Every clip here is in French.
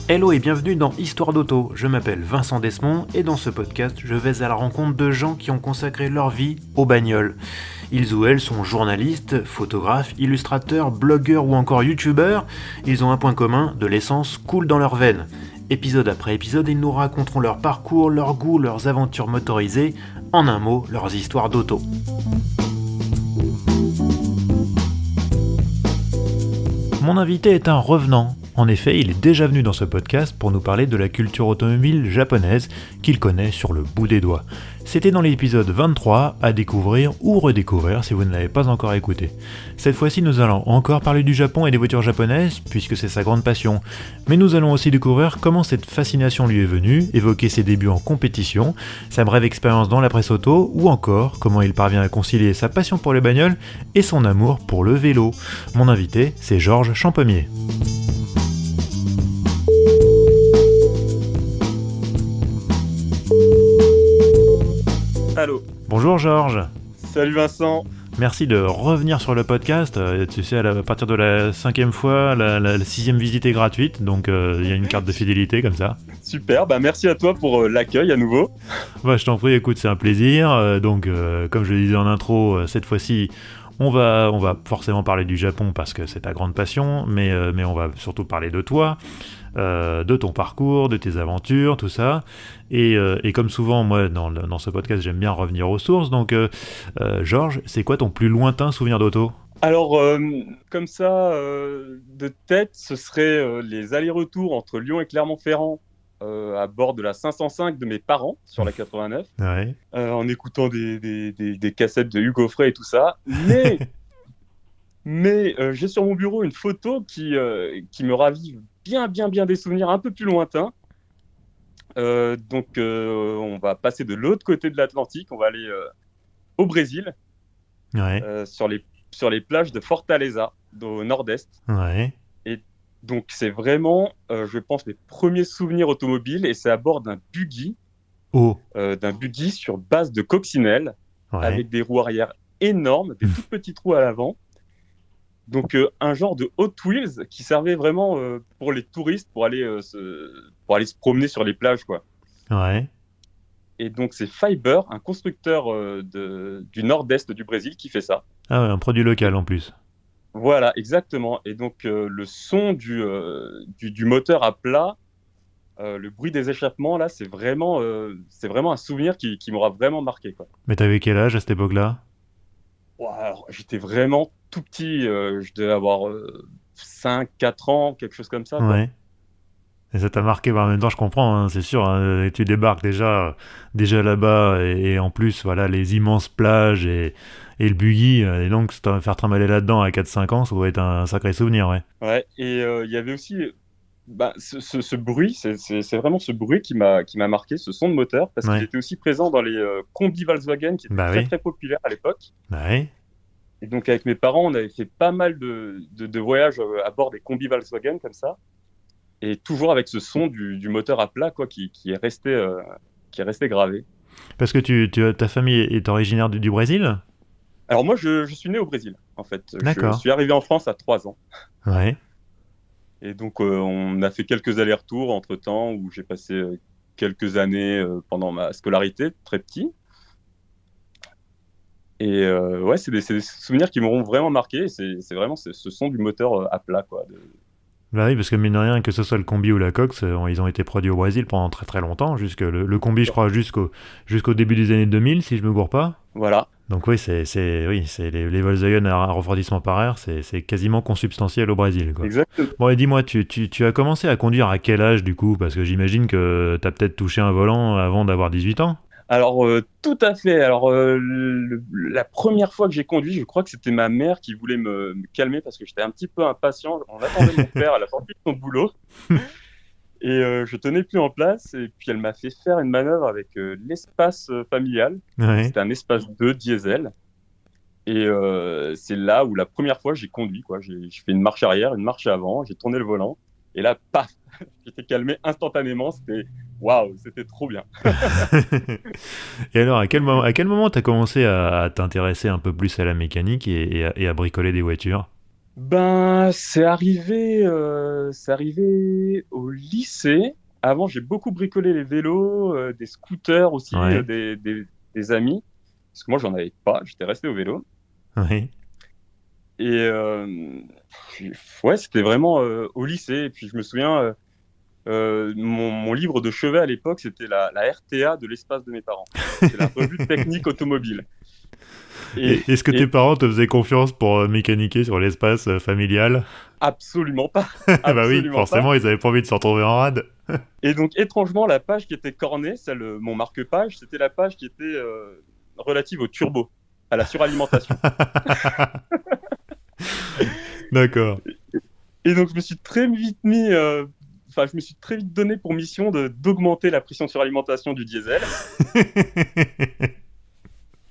Hello et bienvenue dans Histoire d'auto, je m'appelle Vincent Desmond et dans ce podcast je vais à la rencontre de gens qui ont consacré leur vie aux bagnoles. Ils ou elles sont journalistes, photographes, illustrateurs, blogueurs ou encore youtubeurs. Ils ont un point commun, de l'essence coule dans leurs veines. Épisode après épisode, ils nous raconteront leur parcours, leurs goûts, leurs aventures motorisées, en un mot, leurs histoires d'auto. Mon invité est un revenant. En effet, il est déjà venu dans ce podcast pour nous parler de la culture automobile japonaise qu'il connaît sur le bout des doigts. C'était dans l'épisode 23, à découvrir ou redécouvrir si vous ne l'avez pas encore écouté. Cette fois-ci, nous allons encore parler du Japon et des voitures japonaises, puisque c'est sa grande passion. Mais nous allons aussi découvrir comment cette fascination lui est venue, évoquer ses débuts en compétition, sa brève expérience dans la presse auto, ou encore comment il parvient à concilier sa passion pour les bagnoles et son amour pour le vélo. Mon invité, c'est Georges Champommier. Allô. Bonjour Georges. Salut Vincent. Merci de revenir sur le podcast. Tu sais, à partir de la 5e fois, la 6e visite est gratuite, donc il y a une carte de fidélité comme ça. Super, merci à toi pour l'accueil à nouveau. Je t'en prie, écoute, c'est un plaisir. Comme je le disais en intro, cette fois-ci, on va forcément parler du Japon parce que c'est ta grande passion, mais on va surtout parler de toi. De ton parcours, de tes aventures, tout ça. Et comme souvent, moi, dans ce podcast, j'aime bien revenir aux sources. Donc, Georges, c'est quoi ton plus lointain souvenir d'auto ? Alors, comme ça, de tête, ce serait les allers-retours entre Lyon et Clermont-Ferrand à bord de la 505 de mes parents, sur la 89, ouais. En écoutant des cassettes de Hugo Frey et tout ça. Mais j'ai sur mon bureau une photo qui me ravive bien des souvenirs un peu plus lointains. On va passer de l'autre côté de l'Atlantique, on va aller au Brésil, Ouais. sur les plages de Fortaleza, au nord-est. Ouais. Et donc c'est vraiment, je pense, les premiers souvenirs automobiles, et c'est à bord d'un buggy, sur base de coccinelle, avec des roues arrière énormes, des tout petits trous à l'avant. Donc un genre de Hot Wheels qui servait vraiment pour les touristes, pour aller se promener sur les plages, quoi. Ouais. Et donc c'est Fiber, un constructeur du nord-est du Brésil, qui fait ça. Ah ouais, un produit local en plus. Voilà, exactement. Et donc le son du moteur à plat, le bruit des échappements, là, c'est vraiment un souvenir qui m'aura vraiment marqué, quoi. Mais t'avais quel âge à cette époque-là ? Wow, alors, j'étais vraiment tout petit, je devais avoir 5-4 ans, quelque chose comme ça, quoi. Ouais. Et ça t'a marqué, en même temps je comprends, hein, c'est sûr, hein, tu débarques déjà là-bas et en plus voilà les immenses plages et le buggy, et donc faire trimballer là-dedans à 4-5 ans, ça doit être un sacré souvenir, ouais. Ouais, et il y avait aussi ce bruit, c'est vraiment ce bruit qui m'a marqué, ce son de moteur, parce qu'il était aussi présent dans les combis Volkswagen qui étaient très populaires à l'époque. Ouais. Et donc avec mes parents, on avait fait pas mal de voyages à bord des combis Volkswagen comme ça. Et toujours avec ce son du moteur à plat, quoi, qui est resté gravé. Parce que ta famille est originaire du Brésil ? Alors moi, je suis né au Brésil, en fait. D'accord. Je suis arrivé en France à 3 ans. Ouais. Et donc, on a fait quelques allers-retours entre-temps, où j'ai passé quelques années pendant ma scolarité, très petit. Et c'est des souvenirs qui m'auront vraiment marqué. Et c'est vraiment ce son du moteur à plat, quoi. Bah oui, parce que mine de rien, que ce soit le combi ou la Cox, ils ont été produits au Brésil pendant très très longtemps, le combi, je crois, jusqu'au début des années 2000, si je me gourre pas. Voilà. Donc oui, c'est les Volkswagen à refroidissement par air, c'est quasiment consubstantiel au Brésil, quoi. Exactement. Bon, et dis-moi, tu as commencé à conduire à quel âge, du coup ? Parce que j'imagine que tu as peut-être touché un volant avant d'avoir 18 ans ? Alors, tout à fait. Alors, la première fois que j'ai conduit, je crois que c'était ma mère qui voulait me calmer parce que j'étais un petit peu impatient. On attendait mon père à la sortie de son boulot et je tenais plus en place. Et puis, elle m'a fait faire une manœuvre avec l'espace familial. Ouais. C'était un espace 2 diesel. Et c'est là où la première fois j'ai conduit, quoi. J'ai fait une marche arrière, une marche avant, j'ai tourné le volant. Et là, paf, j'étais calmé instantanément. Waouh, c'était trop bien. Et alors, à quel moment t'as commencé à t'intéresser un peu plus à la mécanique et à bricoler des voitures ? Ben, c'est arrivé au lycée. Avant, j'ai beaucoup bricolé les vélos, des scooters aussi, Ouais, des amis. Parce que moi, j'en avais pas, j'étais resté au vélo. oui. Et puis, ouais, c'était vraiment au lycée. Et puis, je me souviens, mon livre de chevet à l'époque, c'était la RTA de l'espace de mes parents. C'est la revue technique automobile. Et, Et est-ce que tes et parents te faisaient confiance pour mécaniquer sur l'espace familial? absolument pas, Bah oui, absolument pas. forcément, ils avaient pas envie de se retrouver en rade. Et donc, étrangement, la page qui était cornée, mon marque-page, c'était la page qui était relative au turbo, à la suralimentation. D'accord. Et donc, je me suis très vite je me suis très vite donné pour mission d'augmenter la pression de suralimentation du diesel.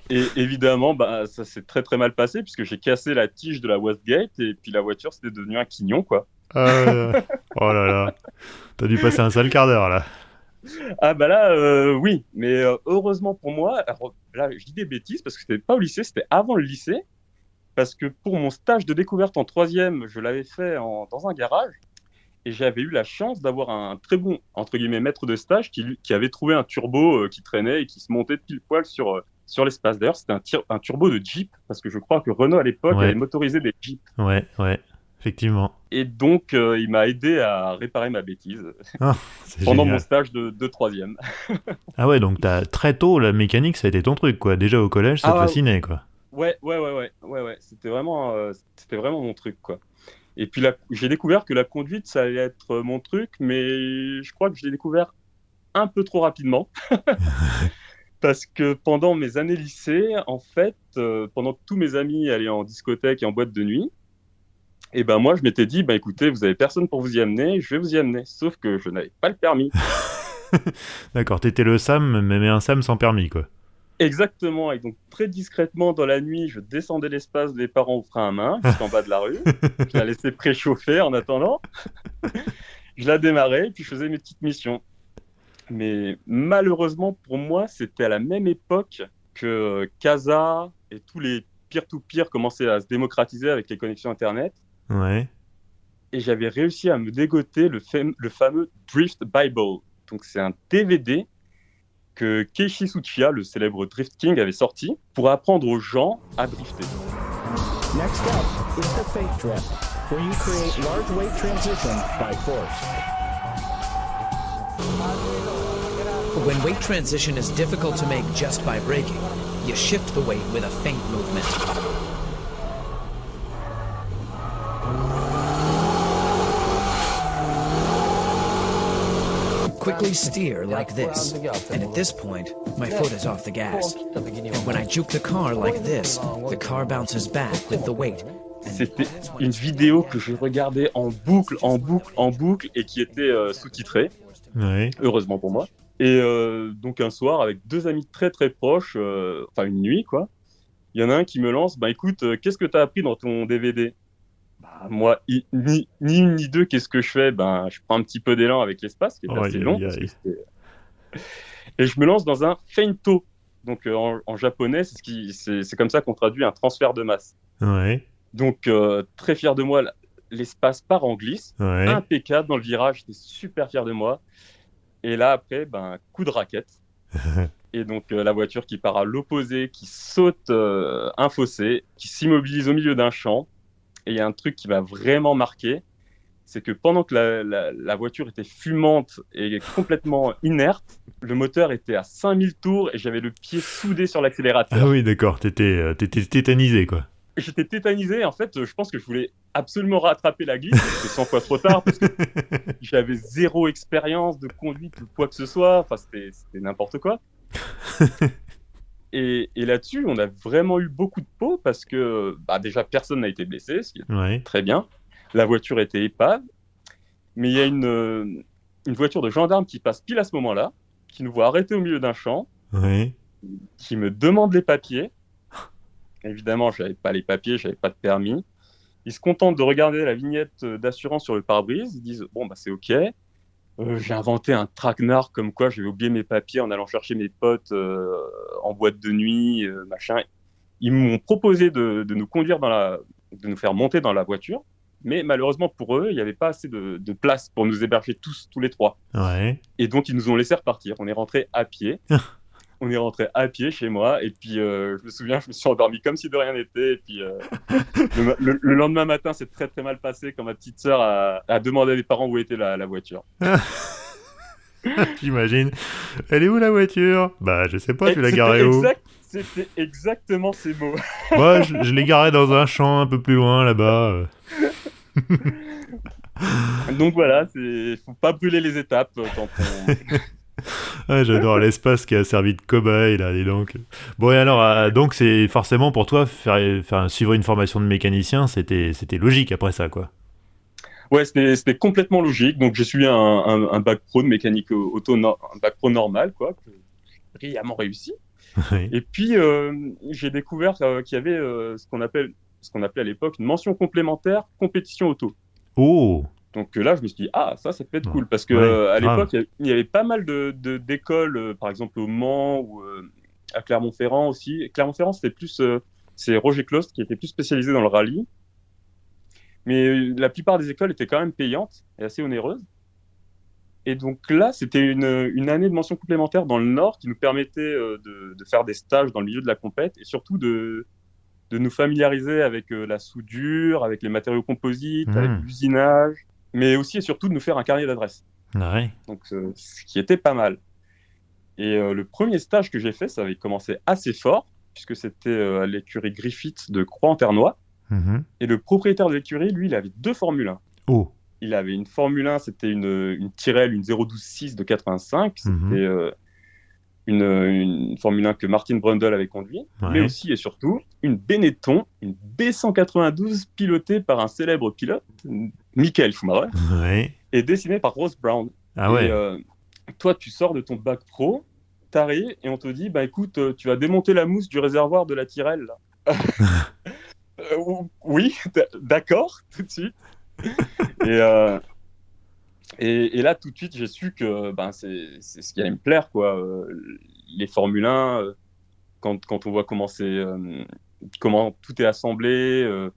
Et évidemment, bah, ça s'est très très mal passé puisque j'ai cassé la tige de la wastegate et puis la voiture, c'était devenu un quignon, quoi. Ah, oh là là, t'as dû passer un sale quart d'heure là. Ah bah là, oui, mais heureusement pour moi, alors, là, je dis des bêtises parce que c'était pas au lycée, c'était avant le lycée. Parce que pour mon stage de découverte en troisième, je l'avais fait dans un garage et j'avais eu la chance d'avoir un très bon, entre guillemets, maître de stage qui avait trouvé un turbo qui traînait et qui se montait pile poil sur l'espace. D'ailleurs, c'était un turbo de Jeep parce que je crois que Renault à l'époque avait Ouais, motorisé des Jeeps. ouais, effectivement. Et donc, il m'a aidé à réparer ma bêtise Ah, c'est pendant mon génial. stage de troisième. Ah ouais, donc très tôt, la mécanique, ça a été ton truc, quoi. Déjà au collège, ça te Ah fascinait, quoi. ouais. C'était vraiment mon truc, quoi. Et puis j'ai découvert que la conduite, ça allait être mon truc, mais je crois que je l'ai découvert un peu trop rapidement. Parce que pendant mes années lycée, en fait, pendant que tous mes amis allaient en discothèque et en boîte de nuit, et ben moi, je m'étais dit, bah écoutez, vous avez personne pour vous y amener, je vais vous y amener. Sauf que je n'avais pas le permis. D'accord, t'étais le Sam, mais un Sam sans permis, quoi. Exactement. Et donc, très discrètement, dans la nuit, je descendais l'espace des parents au frein à main jusqu'en bas de la rue. Je la laissais préchauffer en attendant. Je la démarrais, puis je faisais mes petites missions. Mais malheureusement pour moi, c'était à la même époque que Casa et tous les peer-to-peer commençaient à se démocratiser avec les connexions Internet. Ouais. Et j'avais réussi à me dégoter le fameux Drift Bible. Donc c'est un DVD que Keiichi Tsuchiya, le célèbre Drift King, avait sorti pour apprendre aux gens à drifter. Next up is the fake drift, where you create large weight transition by force. When weight transition is difficult to make just by braking, you shift the weight with a feint movement. Quickly steer like this, and at this point, my foot is off the gas. And when I juke the car like this, the car bounces back with the weight. C'était une vidéo que je regardais en boucle, en boucle, en boucle, et qui était sous-titrée, Ouais. heureusement pour moi. Et donc un soir, avec deux amis très très proches, enfin une nuit quoi, il y en a un qui me lance, bah écoute, qu'est-ce que tu as appris dans ton DVD? Bah, moi, ni une ni deux, qu'est-ce que je fais? Ben, je prends un petit peu d'élan avec l'espace, qui est assez Aïe, long, aïe, parce que aïe. c'était... Et je me lance dans un feinto. Donc en japonais, c'est comme ça qu'on traduit un transfert de masse. Ouais. Donc très fier de moi, l'espace part en glisse, Ouais. impeccable dans le virage, j'étais super fier de moi. Et là, après, ben, coup de raquette. Et donc la voiture qui part à l'opposé, qui saute un fossé, qui s'immobilise au milieu d'un champ. Et il y a un truc qui m'a vraiment marqué, c'est que pendant que la voiture était fumante et complètement inerte, le moteur était à 5000 tours et j'avais le pied soudé sur Ah l'accélérateur. oui, d'accord, t'étais tétanisé, quoi. J'étais tétanisé. En fait, je pense que je voulais absolument rattraper la glisse, mais c'était 100 fois trop tard parce que j'avais zéro expérience de conduite ou quoi que ce soit. Enfin, c'était n'importe quoi. Et là-dessus, on a vraiment eu beaucoup de peau parce que bah, déjà, personne n'a été blessé, ce qui est Ouais. très bien. La voiture était épave, mais il y a une voiture de gendarme qui passe pile à ce moment-là, qui nous voit arrêter au milieu d'un champ, Ouais. qui me demande les papiers. Évidemment, je n'avais pas les papiers, je n'avais pas de permis. Ils se contentent de regarder la vignette d'assurance sur le pare-brise. Ils disent, bon, bah, c'est OK. J'ai inventé un traquenard comme quoi j'avais oublié mes papiers en allant chercher mes potes en boîte de nuit, machin. Ils m'ont proposé de nous conduire de nous faire monter dans la voiture. Mais malheureusement pour eux, il n'y avait pas assez de place pour nous héberger tous les trois. Ouais. Et donc, ils nous ont laissé repartir. On est rentré à pied. On est rentré à pied chez moi. Et puis, je me souviens, je me suis endormi comme si de rien n'était. Et puis, le lendemain matin, c'est très, très mal passé quand ma petite sœur a demandé à mes parents où était la voiture. J'imagine. Elle est où la voiture? Bah, je sais pas, tu l'as garée où? C'était exactement ces mots. Moi, je l'ai garée dans un champ un peu plus loin, là-bas. Donc voilà, faut pas brûler les étapes quand on... Ah, j'adore l'espace qui a servi de cobaye, là, dis donc. Bon, et alors, donc c'est forcément pour toi, suivre une formation de mécanicien, c'était logique après ça, quoi. Ouais, c'était complètement logique. Donc j'ai suivi un bac pro de mécanique auto, un bac pro normal, quoi, que j'ai brillamment réussi. Oui. Et puis j'ai découvert qu'il y avait ce qu'on appelait à l'époque une mention complémentaire compétition auto. Oh! Donc là, je me suis dit, ça peut être cool. Parce que Ouais, à grave. l'époque, il y avait pas mal d'écoles, par exemple au Mans ou à Clermont-Ferrand aussi. Clermont-Ferrand, c'était plus, c'est Roger Clost qui était plus spécialisé dans le rallye. Mais la plupart des écoles étaient quand même payantes et assez onéreuses. Et donc là, c'était une année de mention complémentaire dans le Nord qui nous permettait de faire des stages dans le milieu de la compète et surtout de nous familiariser avec la soudure, avec les matériaux composites, avec l'usinage, mais aussi et surtout de nous faire un carnet d'adresses. Ouais. Donc, ce qui était pas mal. Et le premier stage que j'ai fait, ça avait commencé assez fort, puisque c'était à l'écurie Griffith de Croix-en-Ternois. Mhm. Et le propriétaire de l'écurie, lui, il avait 2 Formule 1. Oh! Il avait une Formule 1, c'était une Tyrrell, une 012-6 de 85. C'était une Formule 1 que Martin Brundle avait conduit, mais aussi et surtout une Benetton, une B192 pilotée par un célèbre pilote, Michael Schumacher, et dessinée par Ross Brown. Ah ouais. Et toi, tu sors de ton bac pro, t'arrives et on te dit, bah écoute, tu vas démonter la mousse du réservoir de la Tyrrell. Là. Oui, d'accord, tout de suite. Et là, tout de suite, j'ai su que c'est ce qui allait me plaire, quoi. Les Formule 1, quand on voit comment tout est assemblé,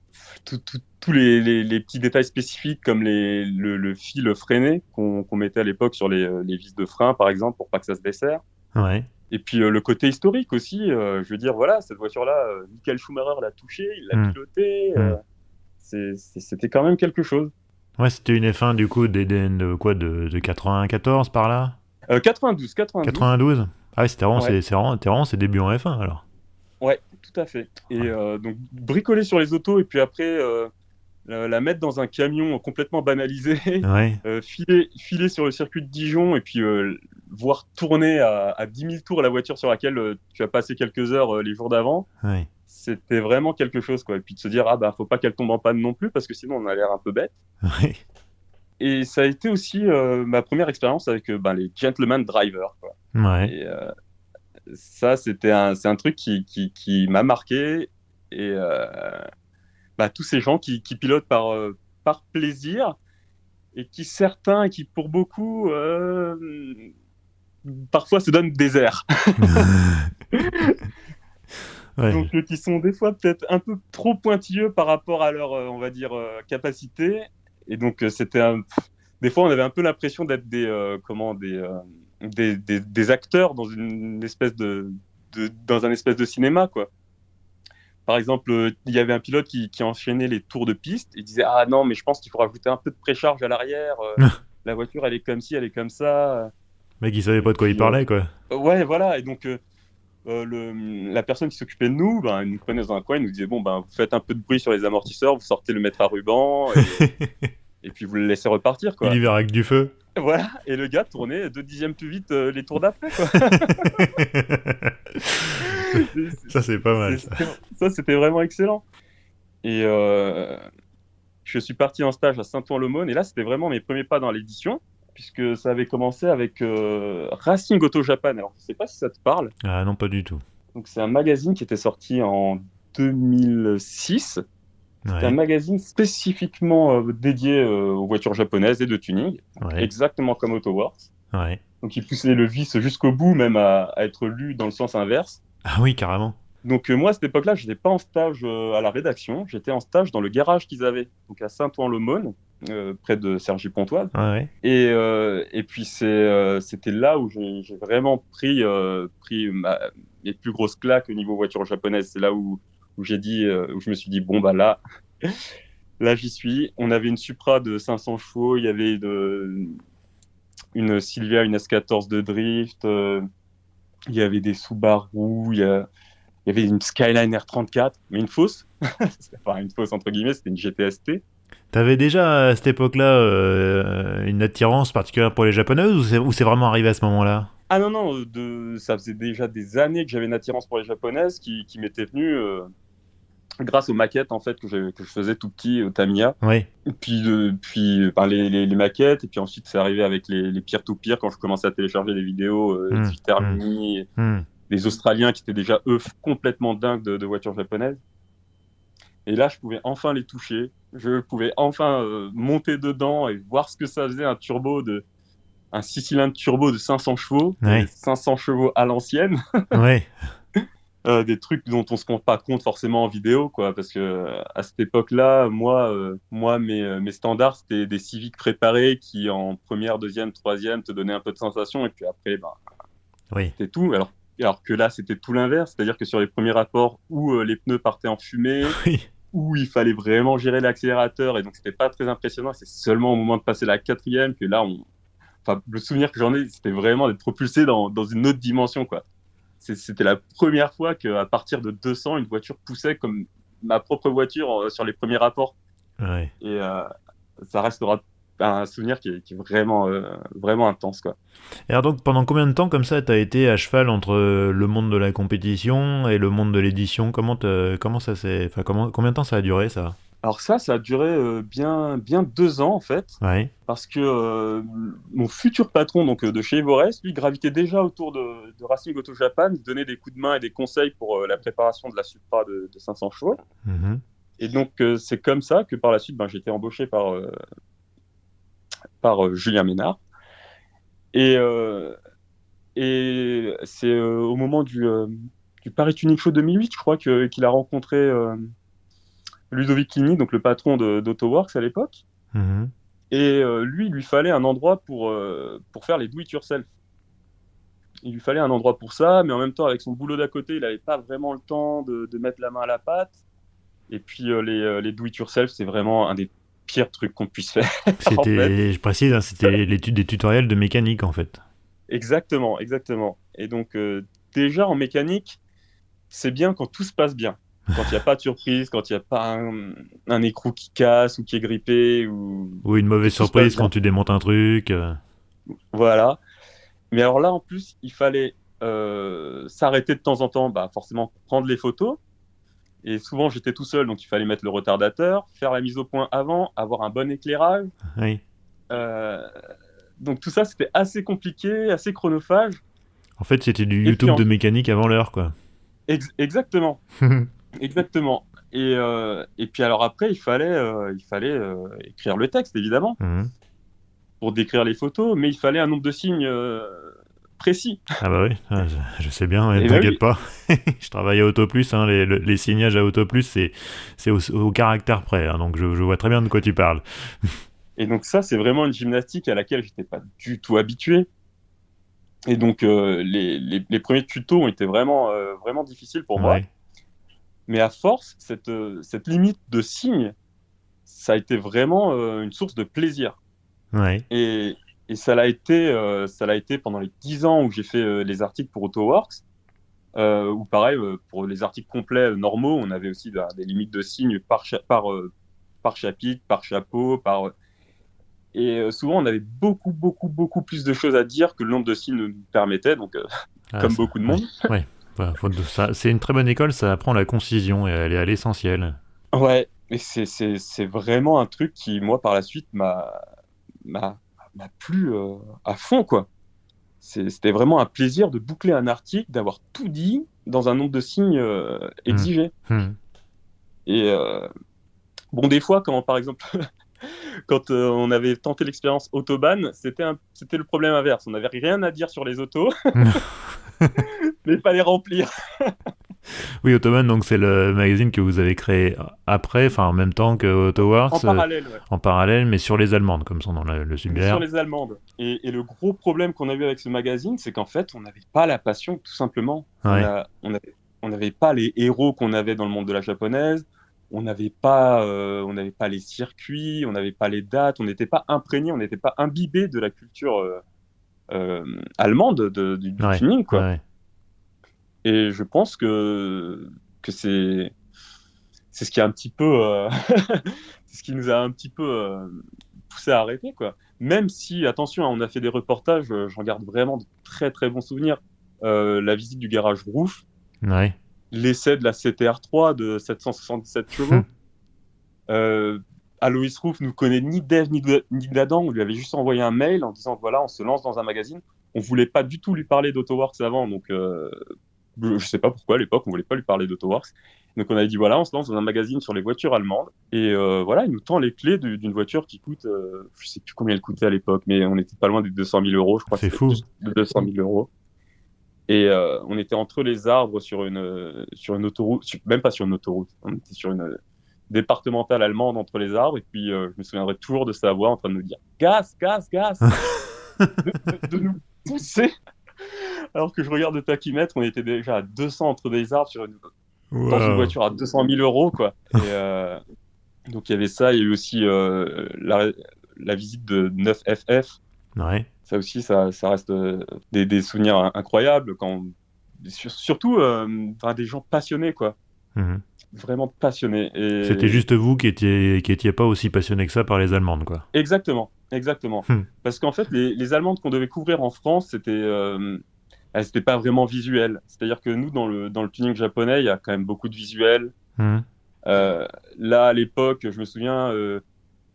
tous les petits détails spécifiques comme le fil freiné qu'on mettait à l'époque sur les vis de frein, par exemple, pour pas que ça se desserre. Ouais. Et puis le côté historique aussi, je veux dire, voilà, cette voiture-là, Michael Schumacher l'a touchée, il l'a pilotée, c'était quand même quelque chose. Ouais, c'était une F1 du coup de 94 par là 92. 92. Ah ouais, c'était vraiment, Ouais. c'est vraiment ses débuts en F1 alors. Ouais, tout à fait. Et donc bricoler sur les autos et puis après la mettre dans un camion complètement banalisé, Ouais. filer sur le circuit de Dijon et puis voir tourner à 10 000 tours la voiture sur laquelle tu as passé quelques heures les jours d'avant. Ouais. C'était vraiment quelque chose, quoi. Et puis de se dire, faut pas qu'elle tombe en panne non plus parce que sinon on a l'air un peu bête. Ouais. Et ça a été aussi ma première expérience avec les gentleman drivers, quoi. Ouais. Et ça, c'est un truc qui m'a marqué. Et tous ces gens qui pilotent par plaisir et certains, et qui pour beaucoup, parfois se donnent des airs. Ouais. Donc, qui sont des fois peut-être un peu trop pointilleux par rapport à leur, on va dire, capacité. Et donc, des fois, on avait un peu l'impression d'être des acteurs dans une espèce dans un espèce de cinéma, quoi. Par exemple, il y avait un pilote qui enchaînait les tours de piste et disait, ah non, mais je pense qu'il faut rajouter un peu de précharge à l'arrière. La voiture, elle est comme ci, elle est comme ça. Mec, il savait pas de quoi il parlait, quoi. Ouais, voilà. Et donc, la personne qui s'occupait de nous, il nous prenait dans un coin, il nous disait, bon, vous faites un peu de bruit sur les amortisseurs, vous sortez le mètre à ruban et puis vous le laissez repartir, quoi. Il y va avec du feu. Voilà, et le gars tournait 2 dixièmes plus vite les tours d'après, quoi. Ça, c'est pas mal. Ça, c'était vraiment excellent. Et je suis parti en stage à Saint-Ouen-l'Aumône, et là, c'était vraiment mes premiers pas dans l'édition, puisque ça avait commencé avec Racing Auto Japan. Alors, je sais pas si ça te parle. Ah non, pas du tout. Donc, c'est un magazine qui était sorti en 2006. C'est un magazine spécifiquement dédié aux voitures japonaises et de tuning, exactement comme AutoWorks. Ouais. Donc il poussait le vice jusqu'au bout, même à être lu dans le sens inverse. Ah oui, carrément. Donc moi, à cette époque-là, je n'étais pas en stage à la rédaction, j'étais en stage dans le garage qu'ils avaient, donc à Saint-Ouen-l'Aumône, près de Cergy-Pontoise. Ouais. Et puis c'était là où j'ai vraiment pris mes plus grosses claques au niveau voiture japonaise. C'est là où j'ai dit, où je me suis dit, bon, bah là, là j'y suis. On avait une Supra de 500 chevaux, il y avait une Silvia, une S14 de drift, il y avait des Subaru, il y avait une Skyline R34, mais une fausse. Enfin, une fausse entre guillemets, c'était une GTST. T'avais déjà à cette époque-là une attirance particulière pour les japonaises ou c'est vraiment arrivé à ce moment-là? Ah non, non, ça faisait déjà des années que j'avais une attirance pour les japonaises qui m'était venue grâce aux maquettes en fait que je faisais tout petit au Tamiya. Oui. Et puis ben, les maquettes, et puis ensuite c'est arrivé avec les peer-to-peer quand je commençais à télécharger des vidéos Termini, les Australiens qui étaient déjà eux complètement dingues de voitures japonaises. Et là, je pouvais enfin les toucher. Je pouvais enfin monter dedans et voir ce que ça faisait un 6 cylindres turbo de 500 chevaux, Ouais. 500 chevaux à l'ancienne. Ouais. Des trucs dont on se rend pas compte forcément en vidéo, quoi, parce que à cette époque-là, moi mes standards, c'était des Civic préparés qui, en première, deuxième, troisième, te donnaient un peu de sensation, et puis après, ben, Oui. c'était tout. Alors que là, c'était tout l'inverse, c'est-à-dire que sur les premiers rapports où les pneus partaient en fumée, Oui. où il fallait vraiment gérer l'accélérateur, et donc c'était pas très impressionnant. C'est seulement au moment de passer la quatrième que là, enfin, le souvenir que j'en ai, c'était vraiment d'être propulsé dans une autre dimension, quoi. C'était la première fois qu'à partir de 200, une voiture poussait comme ma propre voiture sur les premiers rapports. Ouais. Et ça restera un souvenir qui est vraiment, vraiment intense, quoi. Et alors donc pendant combien de temps comme ça t'as été à cheval entre le monde de la compétition et le monde de l'édition? Comment ça s'est, enfin combien de temps ça a duré ça? Alors ça a duré bien 2 ans en fait, Ouais. parce que mon futur patron donc de chez Evorest, lui gravitait déjà autour de Racing Auto Japan, il donnait des coups de main et des conseils pour la préparation de la Supra de 500 chevaux. Mhm. Et donc c'est comme ça que par la suite, j'ai été embauché par Julien Ménard. Et c'est au moment du Paris Tuning Show 2008, je crois qu'il a rencontré Ludovic Ligny, donc le patron d'AutoWorks à l'époque. Mhm. Et il lui fallait un endroit pour faire les do-it-yourself. Il lui fallait un endroit pour ça, mais en même temps, avec son boulot d'à côté, il n'avait pas vraiment le temps de mettre la main à la pâte. Et puis, les do-it-yourself, c'est vraiment un des pires trucs qu'on puisse faire, en fait. Je précise, hein, c'était l'étude des tutoriels de mécanique en fait. Exactement, exactement. Et donc, déjà, en mécanique, c'est bien quand tout se passe bien. Quand il n'y a pas de surprise, quand il n'y a pas un écrou qui casse ou qui est grippé. Ou une mauvaise que tout se surprise passe bien. quand tu démontes un truc. Voilà. Mais alors là, en plus, il fallait s'arrêter de temps en temps, forcément prendre les photos. Et souvent, j'étais tout seul, donc il fallait mettre le retardateur, faire la mise au point avant, avoir un bon éclairage. Oui. Donc tout ça, c'était assez compliqué, assez chronophage. En fait, c'était du Et puis, YouTube de mécanique avant l'heure quoi. Exactement, exactement. Et puis alors après, il fallait écrire le texte, évidemment, Mhm. pour décrire les photos, mais il fallait un nombre de signes précis. Ah bah oui, ah, je sais bien, ouais, Et bah t'inquiète oui. pas. Je travaille à AutoPlus, hein, les signages à AutoPlus, c'est au caractère près, hein, donc je vois très bien de quoi tu parles. Et donc ça, c'est vraiment une gymnastique à laquelle j'étais pas du tout habitué. Et donc les premiers tutos ont été vraiment, vraiment difficiles pour moi. Ouais. Mais à force, cette limite de signes, ça a été vraiment une source de plaisir. Ouais. Et ça l'a été pendant les 10 ans où j'ai fait les articles pour AutoWorks, où pareil, pour les articles complets normaux, on avait aussi des limites de signes par chapitre, par chapeau, et souvent on avait beaucoup, beaucoup, beaucoup plus de choses à dire que le nombre de signes nous permettait, donc Ah, comme beaucoup de monde. Ouais. Voilà, c'est une très bonne école, ça apprend la concision et elle est à l'essentiel. Ouais, et c'est vraiment un truc qui, moi, par la suite, m'a plu à fond, quoi. C'était vraiment un plaisir de boucler un article, d'avoir tout dit dans un nombre de signes exigé. Hmm. Et bon, des fois, quand, par exemple, quand on avait tenté l'expérience Autobahn, c'était le problème inverse. On n'avait rien à dire sur les autos, mais il fallait remplir. Oui, Ottoman, donc c'est le magazine que vous avez créé après, enfin en même temps que Autoworks, En parallèle, ouais. en parallèle, mais sur les Allemandes, comme son nom le Mais sur suggère. les Allemandes. Et le gros problème qu'on a eu avec ce magazine, c'est qu'en fait, on n'avait pas la passion, tout simplement. Ouais. On n'avait pas les héros qu'on avait dans le monde de la japonaise. On n'avait pas les circuits, on n'avait pas les dates, on n'était pas imprégné, on n'était pas imbibé de la culture allemande du Ouais. tuning, quoi. Ouais. Et je pense que c'est ce qui a un petit peu c'est ce qui nous a un petit peu poussé à arrêter, quoi. Même si, attention, hein, on a fait des reportages, j'en garde vraiment de très très bons souvenirs. La visite du garage Roof, Ouais. l'essai de la CTR3 de 777 chevaux. Alois Roof nous connaît ni d'Ève ni d'Adam. On lui avait juste envoyé un mail en disant voilà, on se lance dans un magazine. On voulait pas du tout lui parler d'AutoWorks avant, donc je sais pas pourquoi à l'époque on voulait pas lui parler d'AutoWorks. Donc on avait dit voilà, on se lance dans un magazine sur les voitures allemandes. Et voilà, il nous tend les clés d'une voiture qui coûte, je sais plus combien elle coûtait à l'époque, mais on était pas loin des 200 000 euros, je crois. C'est que fou. c'était de 200 000 euros. Et on était entre les arbres sur une autoroute, même pas sur une autoroute, on était sur une départementale allemande entre les arbres. Et puis je me souviendrai toujours de sa voix en train de nous dire gaz, gaz, gaz, de nous pousser. Alors que je regarde le tachymètre, on était déjà à 200 entre des arbres dans une Wow. voiture à 200 000 euros, quoi. Et donc il y avait ça, il y a eu aussi la visite de 9FF. Ouais. Ça aussi, ça reste des souvenirs incroyables. Surtout des gens passionnés, quoi. Mhm. Vraiment passionnés. Et... C'était juste vous qui étiez pas aussi passionné que ça par les Allemandes, quoi. Exactement, exactement. Hmm. Parce qu'en fait, les Allemandes qu'on devait couvrir en France, elles n'étaient pas vraiment visuelles. C'est-à-dire que nous, dans le tuning japonais, il y a quand même beaucoup de visuels. Mhm. Là, à l'époque, je me souviens,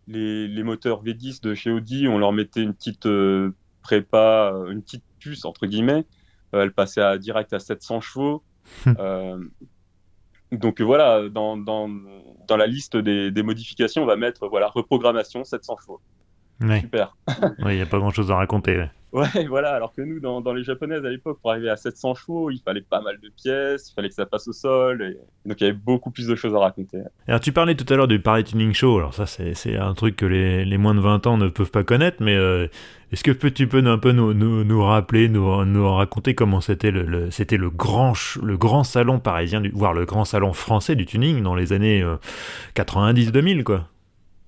les moteurs V10 de chez Audi, on leur mettait une petite prépa, une petite puce, entre guillemets. Elle passait direct à 700 chevaux. Donc voilà, dans la liste des modifications, on va mettre voilà, reprogrammation 700 chevaux. Ouais. Super. Ouais, y a pas grand-chose à raconter. Ouais. Ouais, voilà, alors que nous, dans les japonaises à l'époque, pour arriver à 700 chevaux, il fallait pas mal de pièces, il fallait que ça passe au sol, et donc il y avait beaucoup plus de choses à raconter. Alors tu parlais tout à l'heure du Paris Tuning Show, alors ça c'est un truc que les moins de 20 ans ne peuvent pas connaître, mais est-ce que tu peux un peu nous rappeler, nous raconter comment c'était le grand salon parisien, voire le grand salon français du tuning dans les années 90-2000, quoi.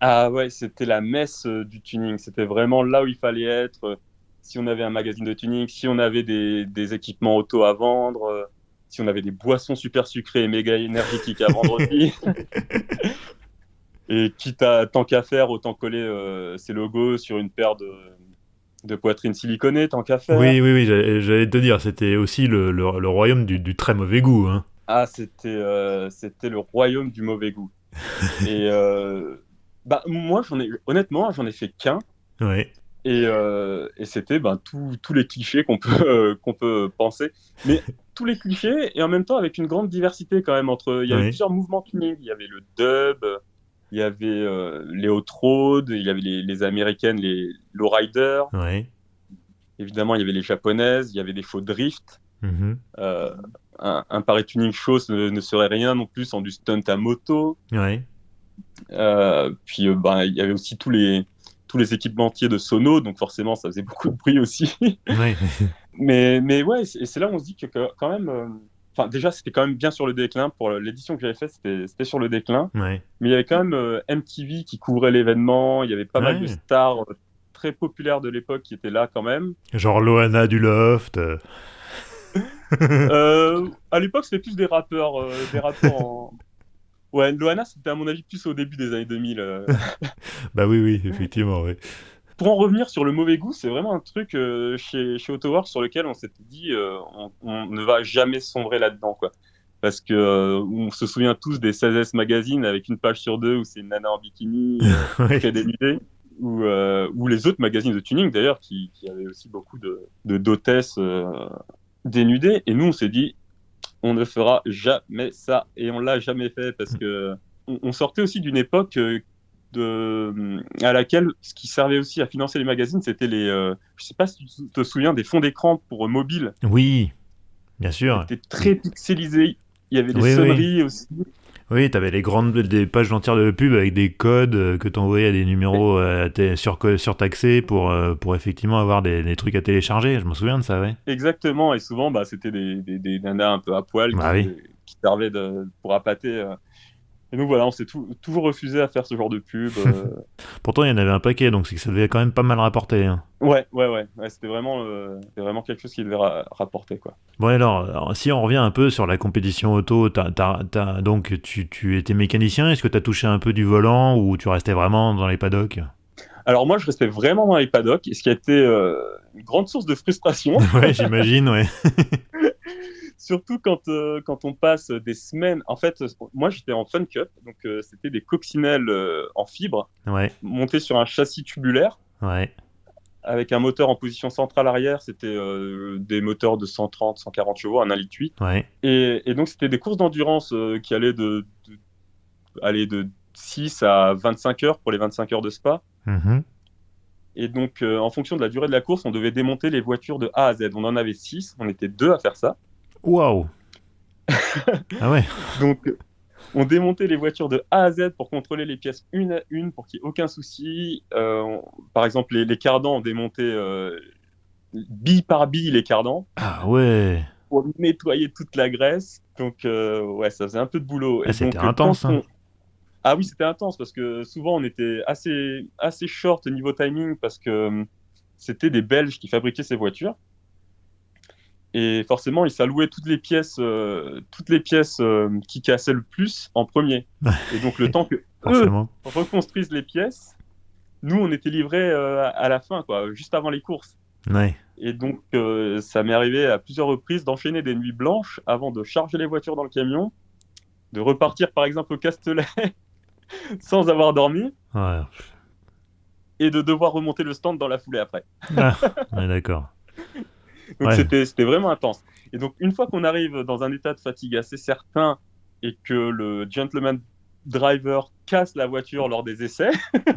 Ah ouais, c'était la messe du tuning, c'était vraiment là où il fallait être. Si on avait un magazine de tuning, si on avait des équipements auto à vendre, si on avait des boissons super sucrées et méga énergétiques à vendre aussi. Et tant qu'à faire, autant coller ces logos sur une paire de poitrines siliconées, tant qu'à faire. Oui, j'allais te dire, c'était aussi le royaume du très mauvais goût, hein. Ah, c'était le royaume du mauvais goût. Et moi, honnêtement, j'en ai fait qu'un. Ouais. Et c'était tous les clichés qu'on peut penser. Mais tous les clichés, et en même temps avec une grande diversité quand même. Il y avait plusieurs mouvements tuning. Il y avait le dub, il y avait les hot road, il y avait les américaines, les lowrider. Ouais. Évidemment, il y avait les japonaises, il y avait des faux drift. Mhm. Un Paris Tuning Show ne serait rien non plus sans du stunt à moto. Ouais. Puis il y avait aussi tous les équipementiers de sono, donc forcément ça faisait beaucoup de bruit aussi. Ouais. mais ouais, et c'est là où on se dit que quand même, déjà c'était quand même bien sur le déclin. Pour l'édition que j'avais faite, c'était sur le déclin. Ouais. Mais il y avait quand même MTV qui couvrait l'événement, il y avait pas mal de Ouais. stars très populaires de l'époque qui étaient là quand même. Genre Loana du Loft. À l'époque c'était plus des rappeurs en... Ouais, Loana, c'était à mon avis plus au début des années 2000. Bah oui, effectivement, oui. Pour en revenir sur le mauvais goût, c'est vraiment un truc chez AutoWorks sur lequel on s'était dit on ne va jamais sombrer là-dedans, quoi. Parce que on se souvient tous des 16S magazines avec une page sur deux où c'est une nana en bikini Ouais. très dénudée, ou les autres magazines de tuning d'ailleurs qui avaient aussi beaucoup de d'hôtesses dénudées. Et nous, on s'est dit on ne fera jamais ça, et on l'a jamais fait parce que on sortait aussi d'une époque à laquelle ce qui servait aussi à financer les magazines, c'était je sais pas si tu te souviens des fonds d'écran pour mobile. Oui, bien sûr. C'était très pixelisé, Il y avait des Oui, oui. sonneries aussi. Oui, t'avais des pages entières de pub avec des codes que t'envoyais à des numéros surtaxés pour effectivement avoir des trucs à télécharger. Je me souviens de ça, ouais. Exactement, et souvent, bah, c'était des nanas un peu à poil Bah oui. qui servaient pour appâter. Et donc voilà, on s'est toujours refusé à faire ce genre de pub. Pourtant, il y en avait un paquet, donc c'est que ça devait quand même pas mal rapporter, hein. Ouais, c'était vraiment quelque chose qui devait rapporter, quoi. Bon alors, si on revient un peu sur la compétition auto, donc tu étais mécanicien, est-ce que tu as touché un peu du volant ou tu restais vraiment dans les paddocks? Alors moi, je restais vraiment dans les paddocks, et ce qui a été une grande source de frustration, Ouais, j'imagine, ouais. surtout quand on passe des semaines. En fait, moi, j'étais en Fun Cup, donc c'était des coccinelles en fibre Ouais, montées sur un châssis tubulaire ouais, avec un moteur en position centrale arrière. C'était des moteurs de 130, 140 chevaux, un 1,8 litre. ouais. Et donc, c'était des courses d'endurance qui allaient de 6 à 25 heures pour les 25 heures de Spa. Mhm. Et donc, en fonction de la durée de la course, on devait démonter les voitures de A à Z. On en avait 6, on était 2 à faire ça. Waouh! Ah ouais, Donc, on démontait les voitures de A à Z pour contrôler les pièces une à une pour qu'il n'y ait aucun souci. Par exemple, les cardans, on démontait bille par bille les cardans ah ouais. pour nettoyer toute la graisse. Donc, ouais, ça faisait un peu de boulot. Ah, Et c'était donc, intense, hein. Ah oui, c'était intense parce que souvent on était assez short au niveau timing parce que c'était des Belges qui fabriquaient ces voitures. Et forcément, ils s'allouaient toutes les pièces qui cassaient le plus en premier. Et donc, le temps que eux Forcément. reconstruisent les pièces, nous, on était livrés à la fin, quoi, juste avant les courses. Ouais. Et donc, ça m'est arrivé à plusieurs reprises d'enchaîner des nuits blanches avant de charger les voitures dans le camion, de repartir par exemple au Castellet sans avoir dormi Ouais. et de devoir remonter le stand dans la foulée après. Ah, ouais, d'accord. Donc, Ouais. c'était vraiment intense. Et donc, une fois qu'on arrive dans un état de fatigue assez certain et que le gentleman driver casse la voiture lors des essais,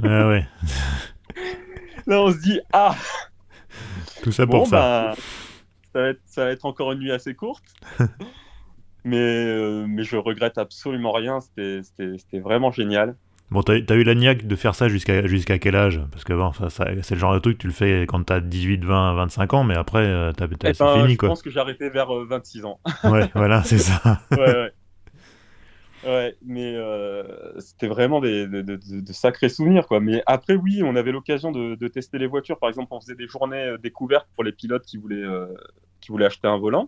Ouais, ouais. là, on se dit, ah, Tout ça pour bon, ça. bah, ça va être encore une nuit assez courte. Mais je regrette absolument rien. C'était vraiment génial. Bon, t'as eu la niaque de faire ça jusqu'à quel âge? Parce que bon, c'est le genre de truc que tu le fais quand t'as 18, 20, 25 ans, mais après, Eh c'est ben, fini, je quoi. pense que j'ai arrêté vers 26 ans. Ouais, voilà, c'est ça. Ouais, ouais. Ouais, mais c'était vraiment de sacrés souvenirs, quoi. Mais après, oui, on avait l'occasion de tester les voitures. Par exemple, on faisait des journées découvertes pour les pilotes qui voulaient acheter un volant.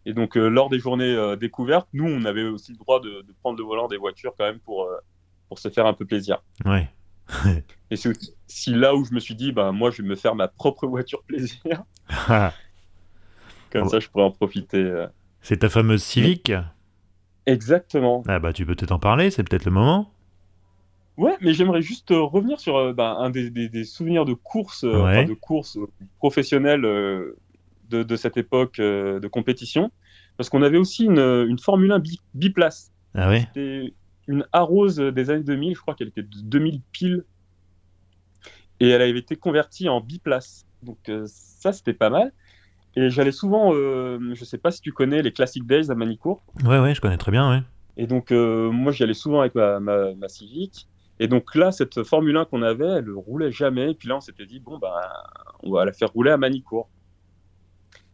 Et donc, lors des journées découvertes, nous, on avait aussi le droit de prendre le volant des voitures quand même pour se faire un peu plaisir. Ouais. Et c'est aussi là où je me suis dit, ben, moi, je vais me faire ma propre voiture plaisir. Comme ça, je pourrais en profiter. C'est ta fameuse Mais Civic? exactement. Ah bah tu peux peut-être en parler, c'est peut-être le moment. Ouais, mais j'aimerais juste revenir sur ben, un des souvenirs de course, enfin Ouais. de course professionnelle de cette époque de compétition, parce qu'on avait aussi une Formule 1 biplace. Ah ouais. C'était une Arose des années 2000, je crois qu'elle était de 2000 piles, et elle avait été convertie en biplace. Donc ça, c'était pas mal. Et j'allais souvent, je sais pas si tu connais les Classic Days à Manicourt. Ouais, ouais, je connais très bien, ouais. Et donc, moi, j'y allais souvent avec ma Civic. Et donc là, cette Formule 1 qu'on avait, elle ne roulait jamais. Et puis là, on s'était dit, bon, bah, on va la faire rouler à Manicourt.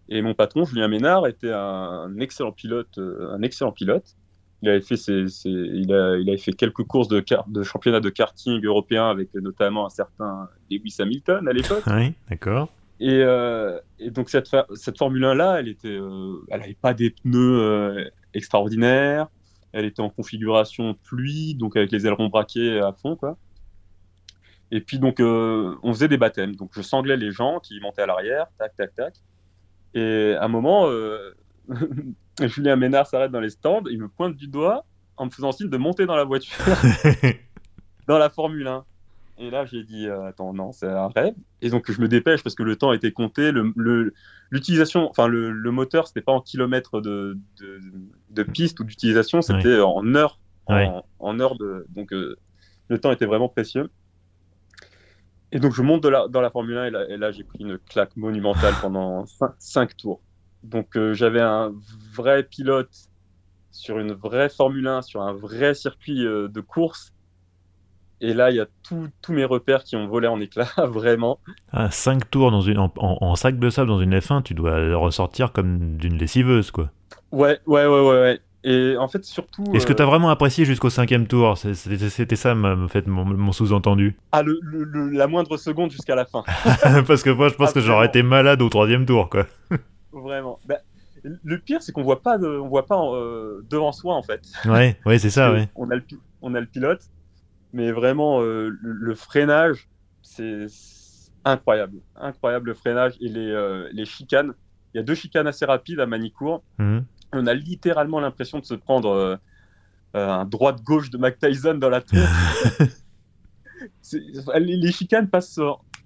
Et mon patron, Julien Ménard, était un excellent pilote, un excellent pilote. Il avait fait, il avait fait quelques courses de championnat de karting européen avec notamment un certain Lewis Hamilton à l'époque. Ouais, d'accord. Et donc cette Formule 1 là, elle avait pas des pneus extraordinaires. Elle était en configuration pluie, donc avec les ailerons braqués à fond, quoi. Et puis donc on faisait des baptêmes. Donc je sanglais les gens qui montaient à l'arrière, tac, tac, tac. Et à un moment, Julien Ménard s'arrête dans les stands, il me pointe du doigt en me faisant signe de monter dans la voiture, dans la Formule 1. Et là, j'ai dit, attends, non, c'est un rêve. Et donc, je me dépêche parce que le temps était compté. L'utilisation, enfin, le moteur, c'était pas en kilomètres de piste ou d'utilisation, Ouais. c'était en heures. Ouais. En heures donc, le temps était vraiment précieux. Et donc, je monte dans la Formule 1 et là j'ai pris une claque monumentale pendant 5 tours. Donc, j'avais un vrai pilote sur une vraie Formule 1, sur un vrai circuit de course. Et là, il y a tous mes repères qui ont volé en éclats, vraiment. 5 tours en sac de sable dans une F1, tu dois ressortir comme d'une lessiveuse, quoi. Ouais. Et en fait, surtout... Est-ce que t'as vraiment apprécié jusqu'au 5e tour? C'était ça, en fait, mon sous-entendu. La moindre seconde jusqu'à la fin. Parce que moi, je pense que j'aurais été malade au 3e tour, quoi. Vraiment. Bah, le pire, c'est qu'on voit pas devant soi, en fait. Ouais, c'est ça, ouais. On a le pilote, mais vraiment, le freinage, c'est incroyable. Incroyable le freinage et les chicanes. Il y a 2 chicanes assez rapides à Manicourt. On a littéralement l'impression de se prendre un droite-gauche de Mike Tyson dans la tronche. Les chicanes passent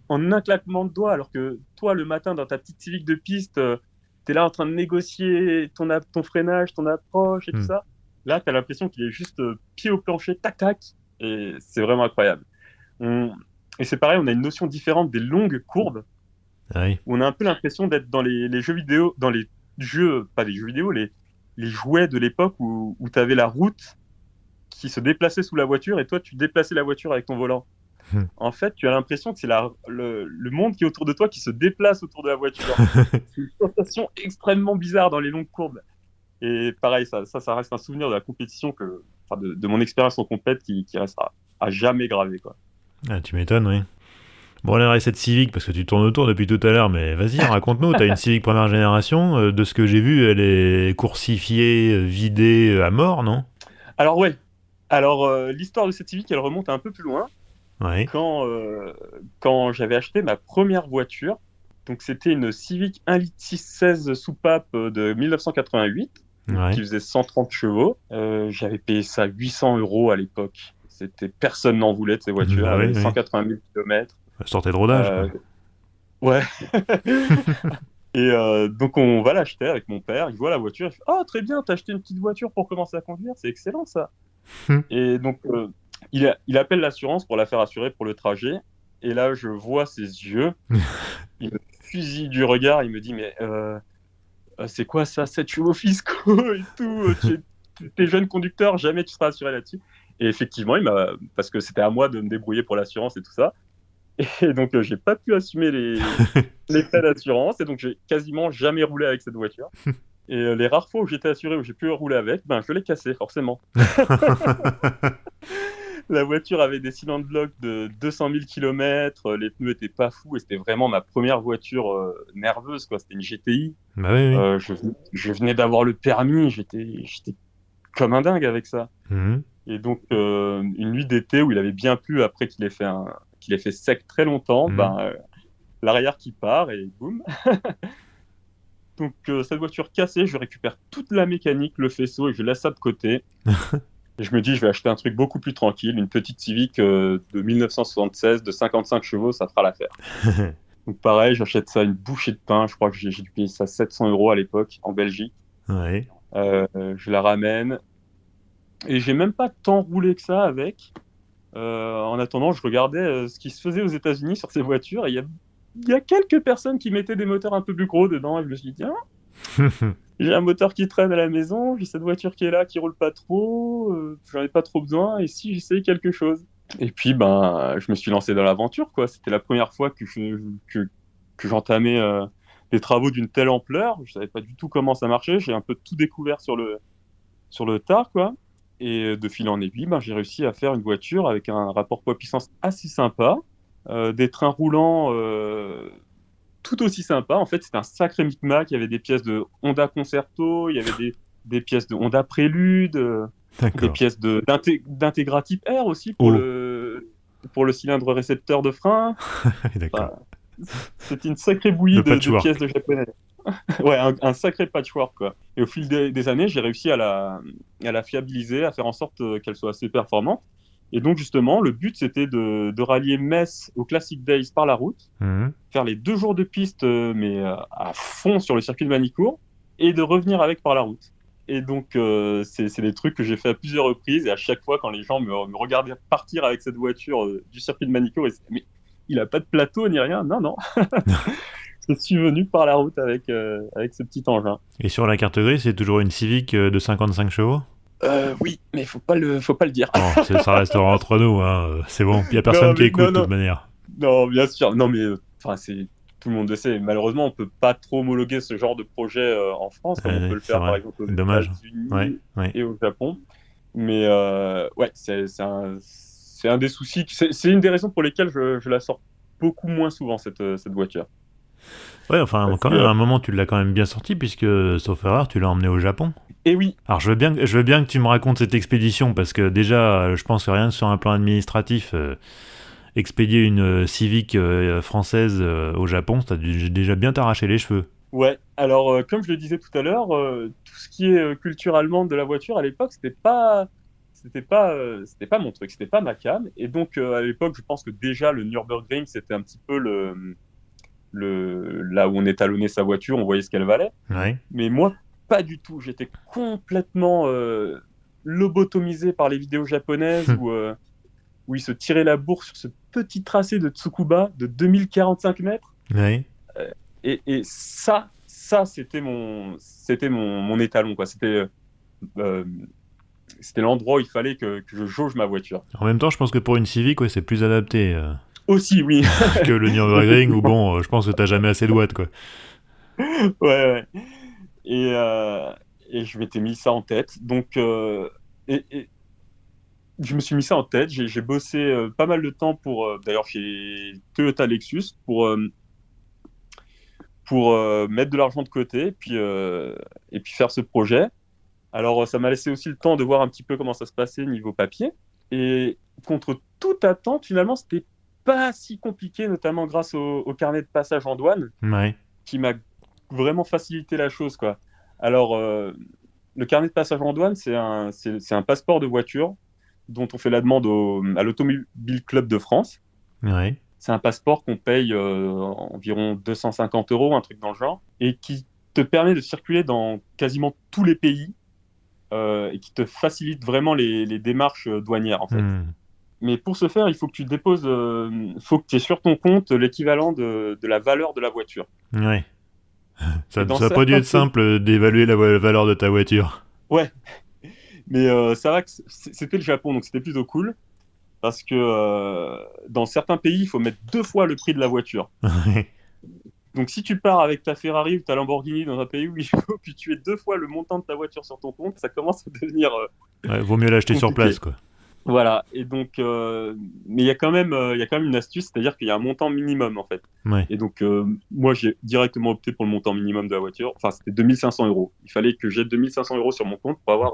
en un claquement de doigts, alors que toi, le matin, dans ta petite Civic de piste, t'es là en train de négocier ton freinage, ton approche et tout ça. Là, t'as l'impression qu'il est juste pied au plancher, tac, tac, et c'est vraiment incroyable. Et c'est pareil, on a une notion différente des longues courbes, Oui. où on a un peu l'impression d'être dans les jeux vidéo, dans les jeux, pas les jeux vidéo, les jouets de l'époque où t'avais la route qui se déplaçait sous la voiture et toi, tu déplaçais la voiture avec ton volant. En fait, tu as l'impression que c'est le monde qui est autour de toi qui se déplace autour de la voiture. C'est une sensation extrêmement bizarre dans les longues courbes. Et pareil, ça reste un souvenir de la compétition, de mon expérience en compète qui restera à jamais gravé, quoi. Ah, tu m'étonnes, oui. Bon, on aimerait cette Civic parce que tu tournes autour depuis tout à l'heure, mais vas-y, raconte-nous. T'as une Civic première génération. De ce que j'ai vu, elle est coursifiée, vidée à mort, non? Alors, ouais. Alors, l'histoire de cette Civic, elle remonte un peu plus loin. Ouais. Quand j'avais acheté ma première voiture, donc c'était une Civic 1,6 litre soupape de 1988, qui faisait 130 chevaux. J'avais payé ça 800 € à l'époque. Personne n'en voulait de ces voitures, 180 000 km. Elle sortait de rodage. Ouais. Et donc on va l'acheter avec mon père, il voit la voiture, il fait « Oh, très bien, t'as acheté une petite voiture pour commencer à conduire, c'est excellent ça !» Et donc il appelle l'assurance pour la faire assurer pour le trajet, et là je vois ses yeux, il me fusille du regard, il me dit « Mais c'est quoi ça, 7 chevaux fiscaux et tout, t'es jeune conducteur, jamais tu seras assuré là-dessus !» Et effectivement, parce que c'était à moi de me débrouiller pour l'assurance et tout ça. Et donc, j'ai pas pu assumer les frais d'assurance. Et donc, j'ai quasiment jamais roulé avec cette voiture. Et les rares fois où j'étais assuré, où j'ai pu rouler avec, je l'ai cassé, forcément. La voiture avait des cylindres blocs de 200 000 km, les pneus étaient pas fous. Et c'était vraiment ma première voiture nerveuse, quoi. C'était une GTI. Bah oui. Je venais d'avoir le permis, j'étais comme un dingue avec ça. Et donc, une nuit d'été où il avait bien plu après qu'il ait fait sec très longtemps, l'arrière qui part et boum. Donc, cette voiture cassée, je récupère toute la mécanique, le faisceau et je laisse ça de côté. Et je me dis, je vais acheter un truc beaucoup plus tranquille, une petite Civic de 1976 de 55 chevaux, ça fera l'affaire. Donc, pareil, j'achète ça une bouchée de pain. Je crois que j'ai dû payer ça 700 € à l'époque en Belgique. Ouais. Je la ramène. Et j'ai même pas tant roulé que ça avec. En attendant, je regardais ce qui se faisait aux États-Unis sur ces voitures. Et il y a quelques personnes qui mettaient des moteurs un peu plus gros dedans. Et je me suis dit, tiens, j'ai un moteur qui traîne à la maison. J'ai cette voiture qui est là, qui roule pas trop. J'en ai pas trop besoin. Et si j'essayais quelque chose? Et puis, je me suis lancé dans l'aventure, quoi. C'était la première fois que j'entamais des travaux d'une telle ampleur. Je savais pas du tout comment ça marchait. J'ai un peu tout découvert sur le tard, quoi. Et de fil en aiguille, j'ai réussi à faire une voiture avec un rapport poids-puissance assez sympa, des trains roulants tout aussi sympas. En fait, c'était un sacré micmac. Il y avait des pièces de Honda Concerto, il y avait des pièces de Honda Prélude, des pièces d'Integra Type R aussi pour le cylindre récepteur de frein. D'accord. C'était une sacrée bouillie de pièces de japonais. Ouais, un sacré patchwork, quoi. Et au fil des années, j'ai réussi à la fiabiliser, à faire en sorte qu'elle soit assez performante. Et donc, justement, le but, c'était de rallier Metz au Classic Days par la route, faire les 2 jours de piste, mais à fond sur le circuit de Manicourt, et de revenir avec par la route. Et donc, c'est des trucs que j'ai fait à plusieurs reprises, et à chaque fois, quand les gens me regardaient partir avec cette voiture du circuit de Manicourt, ils se disaient, mais il n'a pas de plateau ni rien. Non. je suis venu par la route avec ce petit engin. Et sur la carte grise, c'est toujours une Civic de 55 chevaux? Oui, mais faut pas le dire. Bon, ça restera entre nous, hein. C'est bon, il y a personne Non, qui mais écoute non, de toute non, manière. non, bien sûr. Non, mais enfin, c'est tout le monde le sait. Malheureusement, on peut pas trop homologuer ce genre de projet en France, comme on peut le C'est faire par vrai, exemple aux dommage. Ouais, États-Unis ouais. et au Japon. Mais ouais, c'est un des soucis. C'est une des raisons pour lesquelles je la sors beaucoup moins souvent cette voiture. Ouais, enfin, Parce quand même, que à un moment, tu l'as quand même bien sorti, puisque, sauf erreur, tu l'as emmené au Japon. et oui, Alors, je veux bien que tu me racontes cette expédition, parce que déjà, je pense que rien que sur un plan administratif, expédier une Civic française au Japon, ça a dû déjà bien t'arracher les cheveux. ouais. Alors, comme je le disais tout à l'heure, tout ce qui est culture allemande de la voiture à l'époque, c'était pas mon truc, c'était pas ma came. Et donc, à l'époque, je pense que déjà le Nürburgring, c'était un petit peu là où on étalonnait sa voiture, on voyait ce qu'elle valait. Ouais. Mais moi, pas du tout. J'étais complètement lobotomisé par les vidéos japonaises où ils se tiraient la bourre sur ce petit tracé de Tsukuba de 2045 mètres. Ouais. Et ça c'était mon étalon, quoi. Euh, c'était l'endroit où il fallait que je jauge ma voiture. En même temps, je pense que pour une Civic, ouais, c'est plus adapté Aussi, oui, que le Nürburgring, où bon, je pense que t'as jamais assez de watts, quoi. ouais, ouais. Et, euh, et je m'étais mis ça en tête. Donc, et je me suis mis ça en tête. J'ai bossé pas mal de temps d'ailleurs, chez Toyota Lexus pour mettre de l'argent de côté et puis faire ce projet. Alors, ça m'a laissé aussi le temps de voir un petit peu comment ça se passait niveau papier. Et contre toute attente, finalement, c'était pas si compliqué, notamment grâce au carnet de passage en douane, Ouais. qui m'a vraiment facilité la chose, quoi. Alors, le carnet de passage en douane, c'est un passeport de voiture dont on fait la demande à l'Automobile Club de France. Ouais. C'est un passeport qu'on paye environ 250 euros, un truc dans le genre, et qui te permet de circuler dans quasiment tous les pays et qui te facilite vraiment les démarches douanières, en fait. Hmm. Mais pour ce faire, il faut que tu déposes, faut que tu aies sur ton compte l'équivalent de la valeur de la voiture. Ouais. Et Ça dans a pas dû certains être pays, simple d'évaluer la valeur de ta voiture. ouais, mais ça va que c'était le Japon, donc c'était plutôt cool. Parce que dans certains pays, il faut mettre 2 fois le prix de la voiture. Donc si tu pars avec ta Ferrari ou ta Lamborghini dans un pays où il faut que tu aies 2 fois le montant de ta voiture sur ton compte, ça commence à devenir Ouais, vaut mieux l'acheter sur compliqué. place, quoi. Voilà. Et donc, mais il y a quand même une astuce, c'est-à-dire qu'il y a un montant minimum en fait. Ouais. Et donc, moi, j'ai directement opté pour le montant minimum de la voiture. Enfin, c'était 2500 euros. Il fallait que j'ai 2500 euros sur mon compte pour avoir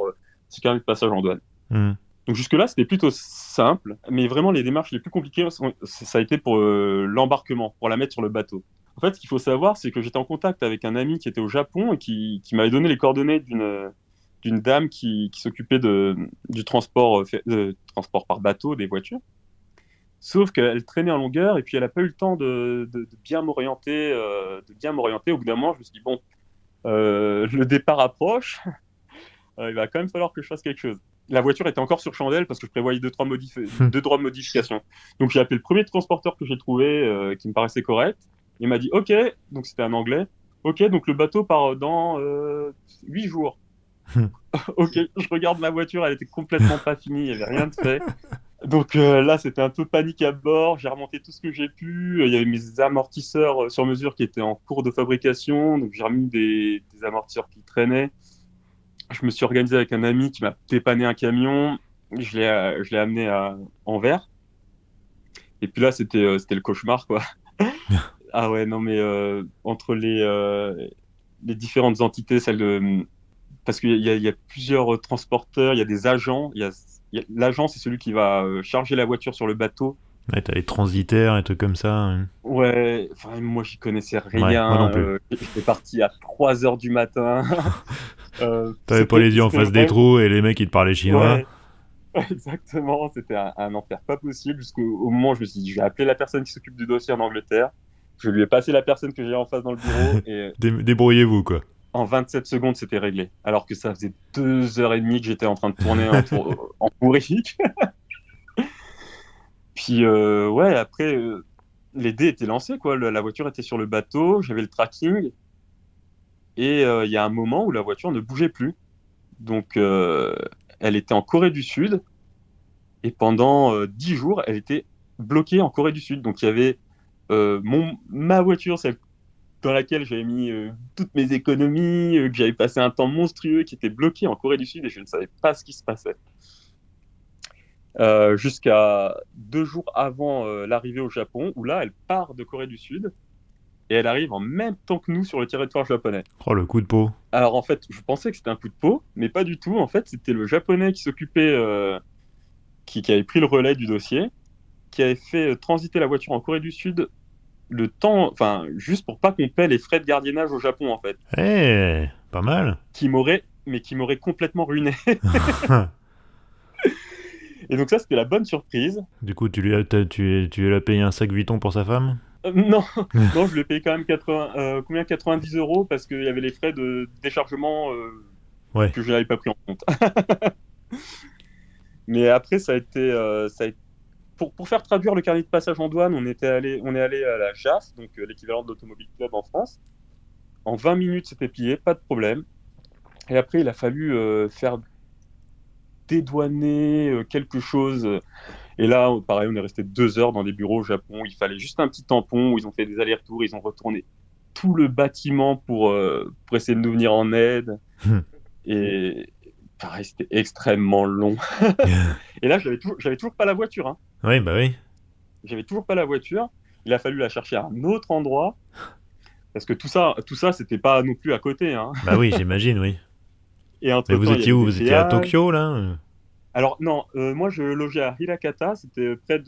ce carnet de passage en douane. Hmm. Donc jusque-là, c'était plutôt simple, mais vraiment les démarches les plus compliquées, ça a été pour l'embarquement, pour la mettre sur le bateau. En fait, ce qu'il faut savoir, c'est que j'étais en contact avec un ami qui était au Japon et qui m'avait donné les coordonnées d'une dame qui s'occupait du transport par bateau des voitures. Sauf qu'elle traînait en longueur et puis elle n'a pas eu le temps de bien m'orienter. Au bout d'un moment, je me suis dit, bon, le départ approche, il va quand même falloir que je fasse quelque chose. La voiture était encore sur chandelle parce que je prévoyais deux, trois modifications. Donc j'ai appelé le premier transporteur que j'ai trouvé qui me paraissait correct. Il m'a dit OK, donc c'était un anglais. OK, donc le bateau part dans 8 jours. OK, je regarde ma voiture, elle était complètement pas finie, il n'y avait rien de fait. Donc là, c'était un peu panique à bord. J'ai remonté tout ce que j'ai pu. Il y avait mes amortisseurs sur mesure qui étaient en cours de fabrication. Donc j'ai remis des amortisseurs qui traînaient. Je me suis organisé avec un ami qui m'a dépanné un camion. Je l'ai amené à Anvers. Et puis là, c'était le cauchemar, quoi. Ah ouais, non, mais entre les différentes entités, parce qu'il y a plusieurs transporteurs, il y a des agents. L'agent, c'est celui qui va charger la voiture sur le bateau. Ouais, t'as les transitaires et trucs comme ça. Hein. Ouais, enfin, moi, j'y connaissais Ouais, moi non rien. plus. J'étais parti à 3 heures du matin. T'avais pas les yeux en face des vraiment... trous et les mecs ils te parlaient chinois. Ouais, exactement, c'était un enfer pas possible jusqu'au moment où je me suis dit, je vais appeler la personne qui s'occupe du dossier en Angleterre. Je lui ai passé la personne que j'ai en face dans le bureau et Débrouillez-vous, quoi. en 27 secondes, c'était réglé. Alors que ça faisait 2 heures et demie que j'étais en train de tourner un tour en bourrique. Puis, ouais, après, les dés étaient lancés, quoi. La voiture était sur le bateau, j'avais le tracking, et il y a un moment où la voiture ne bougeait plus. Donc, elle était en Corée du Sud, et pendant 10 jours, elle était bloquée en Corée du Sud. Donc, il y avait ma voiture, celle dans laquelle j'avais mis toutes mes économies, que j'avais passé un temps monstrueux, qui était bloquée en Corée du Sud, et je ne savais pas ce qui se passait. Jusqu'à 2 jours avant l'arrivée au Japon, où là, elle part de Corée du Sud, et elle arrive en même temps que nous sur le territoire japonais. Oh, le coup de peau. Alors en fait, je pensais que c'était un coup de peau, mais pas du tout. En fait, c'était le japonais qui s'occupait, qui avait pris le relais du dossier, qui avait fait transiter la voiture en Corée du Sud le temps, enfin, juste pour pas qu'on paie les frais de gardiennage au Japon, en fait, Eh, pas mal. qui m'aurait complètement ruiné. Et donc ça, c'était la bonne surprise. Du coup, tu lui as payé un sac Vuitton pour sa femme? Non, non, je lui ai payé quand même 90 euros parce qu'il y avait les frais de déchargement Ouais. que je n'avais pas pris en compte. Mais après, ça a été pour faire traduire le carnet de passage en douane, on est allé à la JAF, donc l'équivalent de l'Automobile Club en France. En 20 minutes, c'était plié, pas de problème. Et après, il a fallu faire dédouaner quelque chose. Et là, pareil, on est resté 2 heures dans des bureaux au Japon. Il fallait juste un petit tampon où ils ont fait des allers-retours. Ils ont retourné tout le bâtiment pour essayer de nous venir en aide. Et pareil, c'était extrêmement long. Et là, j'avais toujours pas la voiture. Hein. Oui, bah oui. J'avais toujours pas la voiture. Il a fallu la chercher à un autre endroit. Parce que tout ça, c'était pas non plus à côté. Hein. Bah oui, j'imagine, oui. Et Mais entre-temps, vous il y étiez avait où? des Vous étiez à péages. Tokyo, là? Alors non, moi je logeais à Hirakata, c'était près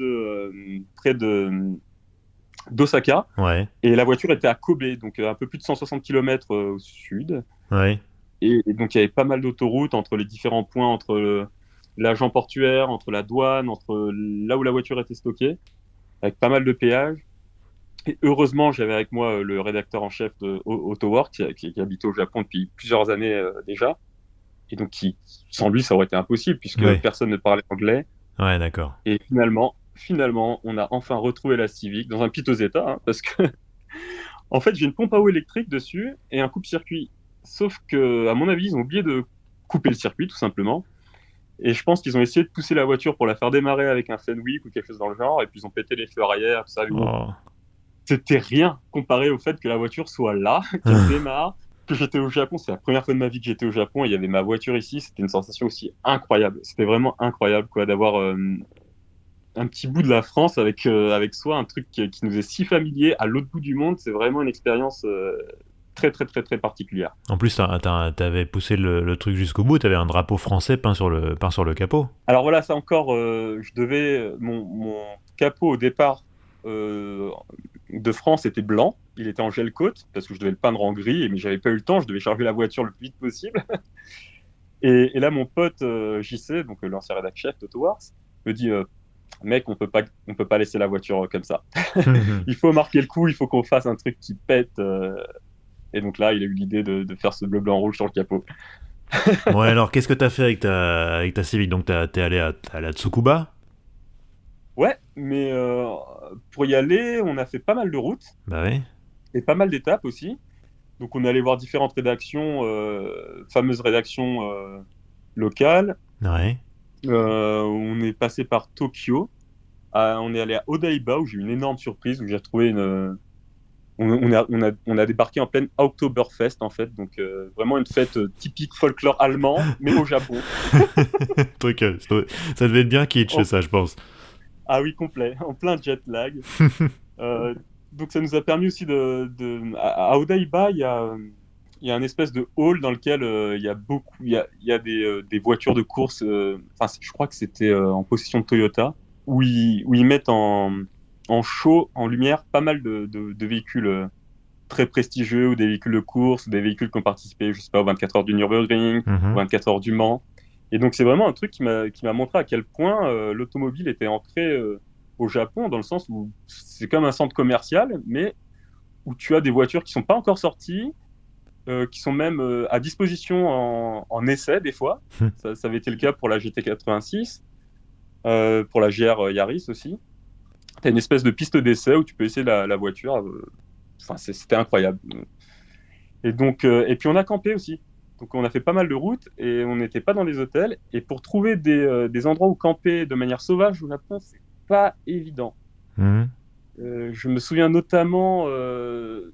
d'Osaka, Ouais, et la voiture était à Kobe, donc un peu plus de 160 km au sud. ouais. Et donc il y avait pas mal d'autoroutes entre les différents points, entre l'agent portuaire, entre la douane, entre là où la voiture était stockée, avec pas mal de péages. Et heureusement, j'avais avec moi le rédacteur en chef de AutoWork, qui habite au Japon depuis plusieurs années déjà. Et donc, sans lui, ça aurait été impossible, puisque Ouais. personne ne parlait anglais. Ouais, d'accord. Et finalement, on a enfin retrouvé la Civic dans un piteux état, hein, parce que, en fait, j'ai une pompe à eau électrique dessus et un coupe-circuit. Sauf que, à mon avis, ils ont oublié de couper le circuit, tout simplement. Et je pense qu'ils ont essayé de pousser la voiture pour la faire démarrer avec un Fenwick ou quelque chose dans le genre, et puis ils ont pété les feux arrière, tout ça. Mais bon, Oh. c'était rien comparé au fait que la voiture soit là, qu'elle démarre, que j'étais au Japon. C'est la première fois de ma vie que j'étais au Japon et il y avait ma voiture ici. C'était une sensation aussi incroyable. C'était vraiment incroyable, quoi, d'avoir un petit bout de la France avec soi, un truc qui nous est si familier à l'autre bout du monde. C'est vraiment une expérience très, très, très, très particulière. En plus, t'avais poussé le truc jusqu'au bout, t'avais un drapeau français peint sur le capot. Alors voilà, ça encore, je devais. Mon capot au départ de France était blanc. Il était en gel coat parce que je devais le peindre en gris, mais j'avais pas eu le temps. Je devais charger la voiture le plus vite possible. Et là, mon pote JC, donc l'ancien rédacteur chef d'AutoWorks, me dit mec, on peut pas laisser la voiture comme ça. Il faut marquer le coup, il faut qu'on fasse un truc qui pète. Et donc là, il a eu l'idée de faire ce bleu, blanc, rouge sur le capot. Ouais, alors qu'est-ce que t'as fait avec ta Civic? Donc t'es allé à Tsukuba? Ouais, mais pour y aller, on a fait pas mal de routes Bah oui. et pas mal d'étapes aussi. Donc on est allé voir différentes rédactions, fameuses rédactions locales. Ouais. On est passé par Tokyo. On est allé à Odaiba où j'ai eu une énorme surprise, où j'ai retrouvé on a débarqué en pleine Oktoberfest en fait, donc vraiment une fête typique folklore allemand, mais au Japon. Truc, ça devait être bien kitsch, Oh. ça, je pense. Ah oui, complet, en plein jet lag. Donc ça nous a permis aussi à Odaiba, il y a un espèce de hall dans lequel il y a des voitures de course. Enfin, je crois que c'était en possession de Toyota, où ils mettent en show, en lumière, pas mal de véhicules très prestigieux, ou des véhicules de course, ou des véhicules qui ont participé, je sais pas, aux 24 heures du Nürburgring, aux 24 heures du Mans. Et donc c'est vraiment un truc qui m'a montré à quel point l'automobile était ancrée au Japon, dans le sens où c'est comme un centre commercial, mais où tu as des voitures qui sont pas encore sorties, qui sont même à disposition en essai des fois. Ça avait été le cas pour la GT86, pour la GR Yaris aussi. t'as une espèce de piste d'essai où tu peux essayer la voiture. Enfin, c'était incroyable. Et donc, et puis on a campé aussi. Donc on a fait pas mal de routes et on n'était pas dans les hôtels. Et pour trouver des endroits où camper de manière sauvage au Japon, c'est pas évident. Mhm. Je me souviens notamment de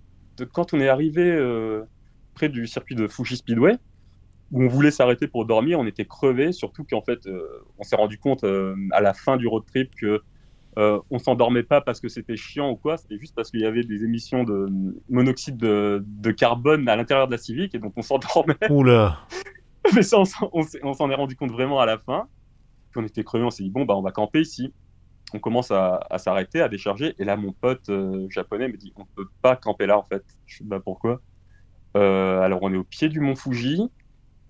quand on est arrivé près du circuit de Fuji Speedway, où on voulait s'arrêter pour dormir, on était crevés, surtout qu'en fait, on s'est rendu compte à la fin du road trip que on s'endormait pas parce que c'était chiant ou quoi, c'était juste parce qu'il y avait des émissions de monoxyde de carbone à l'intérieur de la Civic et donc on s'endormait. Oula. Mais ça, on s'en est rendu compte vraiment à la fin. Puis on était crevés, on s'est dit bon bah on va camper ici. On commence à s'arrêter, à décharger. Et là, mon pote japonais me dit, on peut pas camper là, en fait. Je dis, bah pourquoi? Alors, on est au pied du mont Fuji.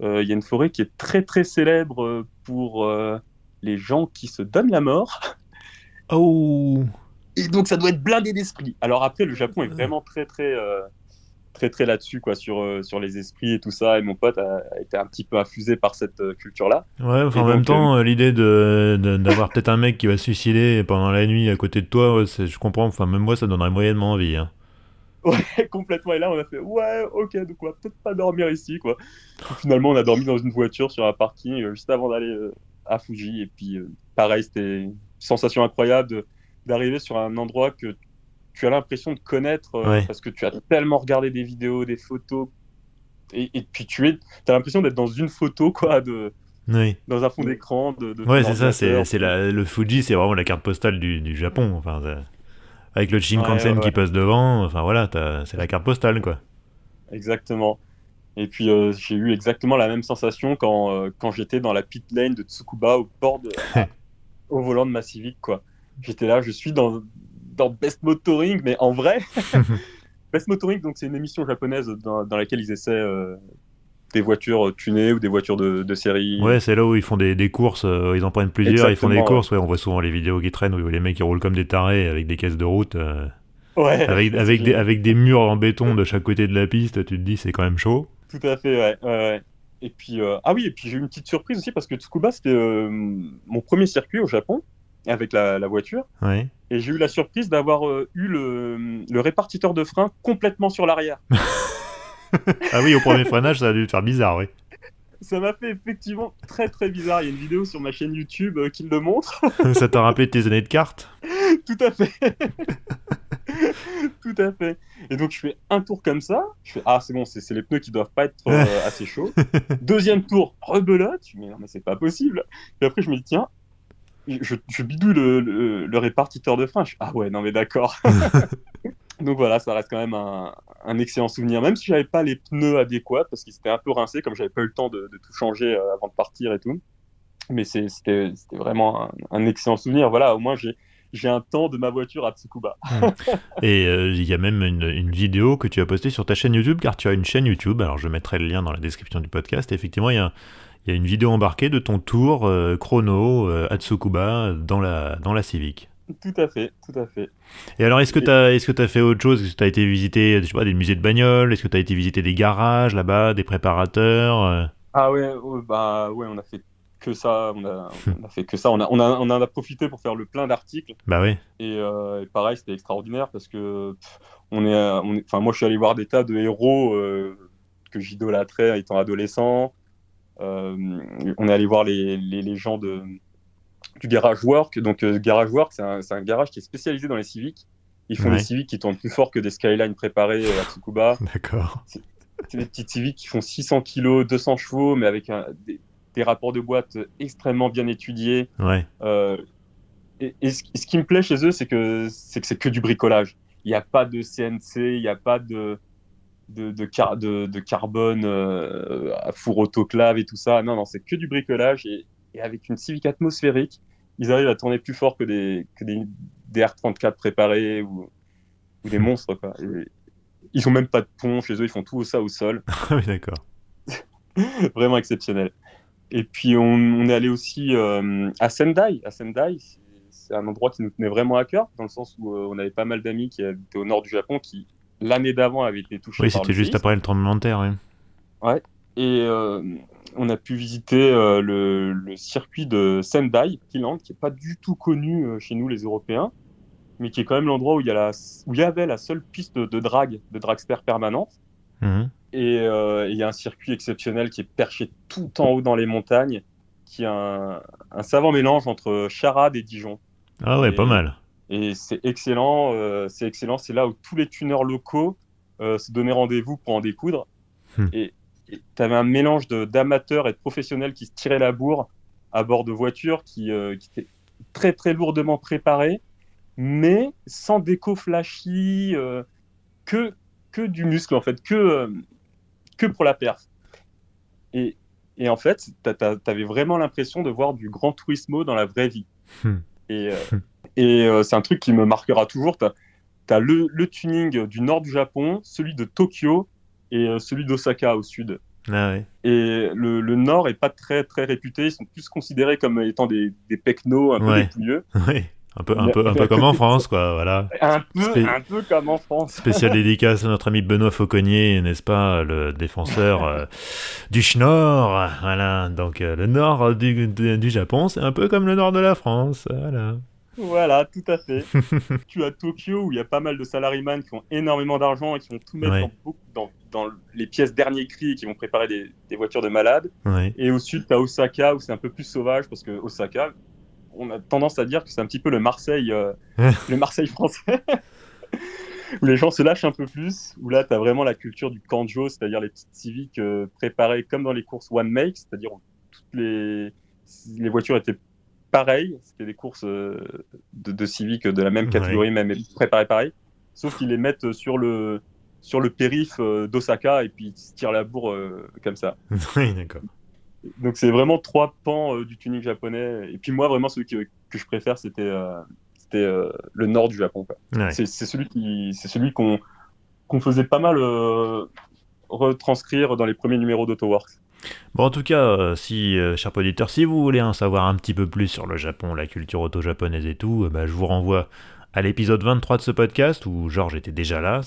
Il y a une forêt qui est très, très célèbre pour les gens qui se donnent la mort. Oh. Et donc, ça doit être blindé d'esprit. Alors après, le Japon est vraiment très, très, très, très là-dessus, quoi, sur les esprits et tout ça. Et mon pote a été un petit peu infusé par cette culture-là. Ouais, enfin Et en même donc, temps, l'idée d'avoir peut-être un mec qui va se suicider pendant la nuit à côté de toi, ouais, je comprends. Enfin, même moi, ça donnerait moyennement envie. Hein. ouais, complètement. Et là, on a fait, ouais, ok, donc on va peut-être pas dormir ici, quoi. Puis finalement, on a dormi dans une voiture sur un parking juste avant d'aller à Fuji. Et puis, pareil, c'était une sensation incroyable d'arriver sur un endroit que tu as l'impression de connaître Ouais. parce que tu as tellement regardé des vidéos, des photos. Et puis, as l'impression d'être dans une photo, quoi, Oui. dans un fond d'écran de ton Ouais, c'est ça. ordinateur. Le Fuji, c'est vraiment la carte postale du Japon. Enfin, avec le Ouais, ouais, Shinkansen qui ouais, passe devant. Enfin voilà, c'est la carte postale, quoi. exactement. Et puis j'ai eu exactement la même sensation quand j'étais dans la pit lane de Tsukuba au volant de ma Civic, quoi. J'étais là, je suis dans Best Motoring, mais en vrai, Best Motoring, donc c'est une émission japonaise dans laquelle ils essaient des voitures tunées ou des voitures de série. Ouais, c'est là où ils font des courses, ils en prennent plusieurs, ils font des Exactement, ouais. courses, ouais, on voit souvent les vidéos qui traînent où les mecs ils roulent comme des tarés avec des caisses de route, Ouais, c'est génial. avec des murs en béton de chaque côté de la piste, tu te dis c'est quand même chaud. Tout à fait, ouais, ouais, ouais. Et puis, ah oui, et puis j'ai eu une petite surprise aussi parce que Tsukuba, c'était mon premier circuit au Japon avec la voiture. Ouais. Et j'ai eu la surprise d'avoir eu le répartiteur de frein complètement sur l'arrière. Ah oui, au premier freinage, ça a dû te faire bizarre, oui. Ça m'a fait effectivement très très bizarre. Il y a une vidéo sur ma chaîne YouTube qui le montre. Ça t'a rappelé tes années de cartes. Tout à fait. Tout à fait. Et donc je fais un tour comme ça. Je fais ah c'est bon, c'est les pneus qui doivent pas être assez chauds. Deuxième tour, rebelote. Je me dis non mais c'est pas possible. Puis après je me dis tiens, je bidouille le répartiteur de frein. Je fais, ah ouais non mais d'accord. Donc voilà, ça reste quand même un excellent souvenir, même si j'avais pas les pneus adéquats, parce qu'ils étaient un peu rincés, comme j'avais pas eu le temps de tout changer avant de partir et tout. Mais c'était vraiment un excellent souvenir. Voilà, au moins j'ai un temps de ma voiture à Tsukuba. Et il y a même une vidéo que tu as postée sur ta chaîne YouTube, car tu as une chaîne YouTube, alors je mettrai le lien dans la description du podcast. Et effectivement, il y a une vidéo embarquée de ton tour chrono à Tsukuba dans la Civic. Tout à fait, tout à fait. Et alors, Et- est-ce que t'as fait autre chose? Est-ce que t'as été visiter, je sais pas, des musées de bagnoles? Est-ce que t'as été visiter des garages là-bas, des préparateurs? Ah ouais, bah ouais, on a fait que ça, on a fait que ça, on en a profité pour faire le plein d'articles. Bah ouais. Et pareil, c'était extraordinaire parce que enfin moi je suis allé voir des tas de héros que j'idolâtrais étant adolescent. On est allé voir les gens du Garage Work. Donc, Garage Work, c'est un garage qui est spécialisé dans les Civics. Ils font des Ouais. Civics qui tournent plus fort que des Skyline préparés à Tsukuba. D'accord. C'est c'est des petites Civics qui font 600 kilos, 200 chevaux, mais avec des rapports de boîte extrêmement bien étudiés. Ouais. Euh, et ce qui me plaît chez eux, c'est que du bricolage. Il n'y a pas de CNC, il n'y a pas de carbone à four autoclave et tout ça. Non, non, c'est que du bricolage. Et avec une Civic atmosphérique, ils arrivent à tourner plus fort des R34 préparés ou des monstres, quoi. Et ils ont même pas de pont chez eux, ils font tout ça au sol. Ah oui, d'accord. Vraiment exceptionnel. Et puis on est allé aussi à Sendai. À Sendai, c'est un endroit qui nous tenait vraiment à cœur, dans le sens où on avait pas mal d'amis qui habitaient au nord du Japon, qui l'année d'avant avaient été touchés Oui, par le c'était juste séisme. après le tremblement de terre, oui. Ouais. Et on a pu visiter le circuit de Sendai, Finlande, qui est pas du tout connu chez nous les Européens. mais qui est quand même l'endroit où où il y avait la seule piste de dragster permanente. Mhm. Et il y a un circuit exceptionnel qui est perché tout en haut dans les montagnes, qui a un savant mélange entre Charade et Dijon. Ah ouais, pas Et, mal. et c'est excellent, c'est excellent. C'est là où tous les tuneurs locaux se donnaient rendez-vous pour en découdre. Hmm. Et tu avais un mélange d'amateurs et de professionnels qui se tiraient la bourre à bord de voitures qui étaient très très lourdement préparées, mais sans déco flashy, que, que du muscle en fait, que pour la perf. Et, et en fait, t'avais vraiment l'impression de voir du Gran Turismo dans la vraie vie. Hmm. Et, c'est un truc qui me marquera toujours. T'as le tuning du nord du Japon, celui de Tokyo et celui d'Osaka au sud. Ah ouais. Et le nord est pas très très réputé. Ils sont plus considérés comme étant des pecnos un peu Ouais. dépouilleux. Ouais. Mais Un mais peu à comme en côté de ça, France, quoi, voilà. un peu comme en France. Spécial dédicace à notre ami Benoît Fauconnier, n'est-ce pas, le défenseur du Schnorr, voilà. Donc le nord du Japon, c'est un peu comme le nord de la France, voilà. Voilà, tout à fait. Tu as Tokyo où il y a pas mal de salaryman qui ont énormément d'argent et qui vont tout mettre Ouais, dans les pièces dernier cri et qui vont préparer des voitures de malades. ouais. Et au sud, tu as Osaka où c'est un peu plus sauvage parce que Osaka, on a tendance à dire que c'est un petit peu le Marseille français où les gens se lâchent un peu plus. Où là, tu as vraiment la culture du kanjo, c'est-à-dire les petites civiques préparées comme dans les courses one make, c'est-à-dire où toutes les voitures étaient pareilles. C'était des courses de civiques de la même Ouais. catégorie, même préparées pareil. Sauf qu'ils les mettent sur le périph d'Osaka et puis ils se tirent la bourre comme ça. Oui, d'accord. Donc c'est vraiment trois pans du tuning japonais. Et puis moi, vraiment, celui que je préfère, c'était le nord du Japon, quoi. Ouais. C'est celui qu'on faisait pas mal retranscrire dans les premiers numéros d'AutoWorks. Bon, en tout cas, si, cher auditeur, si vous voulez en savoir un petit peu plus sur le Japon, la culture auto-japonaise et tout, bah, je vous renvoie à l'épisode 23 de ce podcast où Georges était déjà là.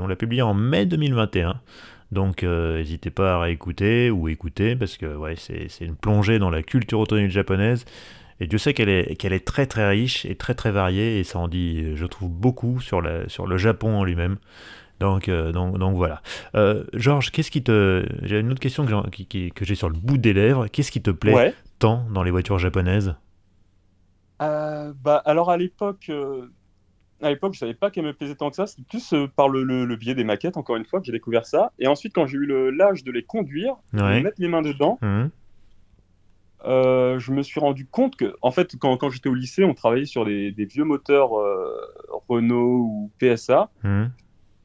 On l'a publié en mai 2021. Donc, n'hésitez pas à réécouter ou écouter parce que ouais, c'est une plongée dans la culture automobile japonaise. Et Dieu sait qu'elle est très très riche et très très variée et ça en dit, je trouve, beaucoup sur le Japon en lui-même. Donc voilà. Georges, j'ai une autre question que j'ai sur le bout des lèvres. Qu'est-ce qui te plaît Ouais. tant dans les voitures japonaises? Bah, alors à l'époque, je savais pas qu'elle me plaisait tant que ça. C'est plus par le biais des maquettes, encore une fois, que j'ai découvert ça. Et ensuite, quand j'ai eu l'âge de les conduire, de Ouais. mettre les mains dedans, Mhm. je me suis rendu compte que, en fait, quand j'étais au lycée, on travaillait sur des vieux moteurs Renault ou PSA. Mhm.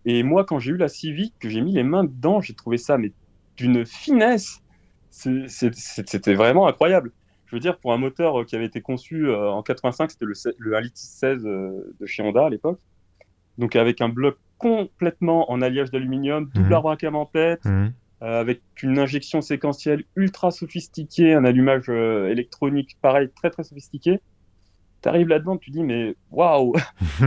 Et moi, quand j'ai eu la Civic, que j'ai mis les mains dedans, j'ai trouvé ça mais d'une finesse. C'était vraiment incroyable. Je veux dire, pour un moteur qui avait été conçu en 85, c'était le 1,16 litre de chez Honda à l'époque. Donc avec un bloc complètement en alliage d'aluminium, double Mhm. arbre à cam en tête, Mhm. avec une injection séquentielle ultra sophistiquée, un allumage électronique pareil, très très sophistiqué. T'arrives là-dedans, tu dis mais waouh, c'est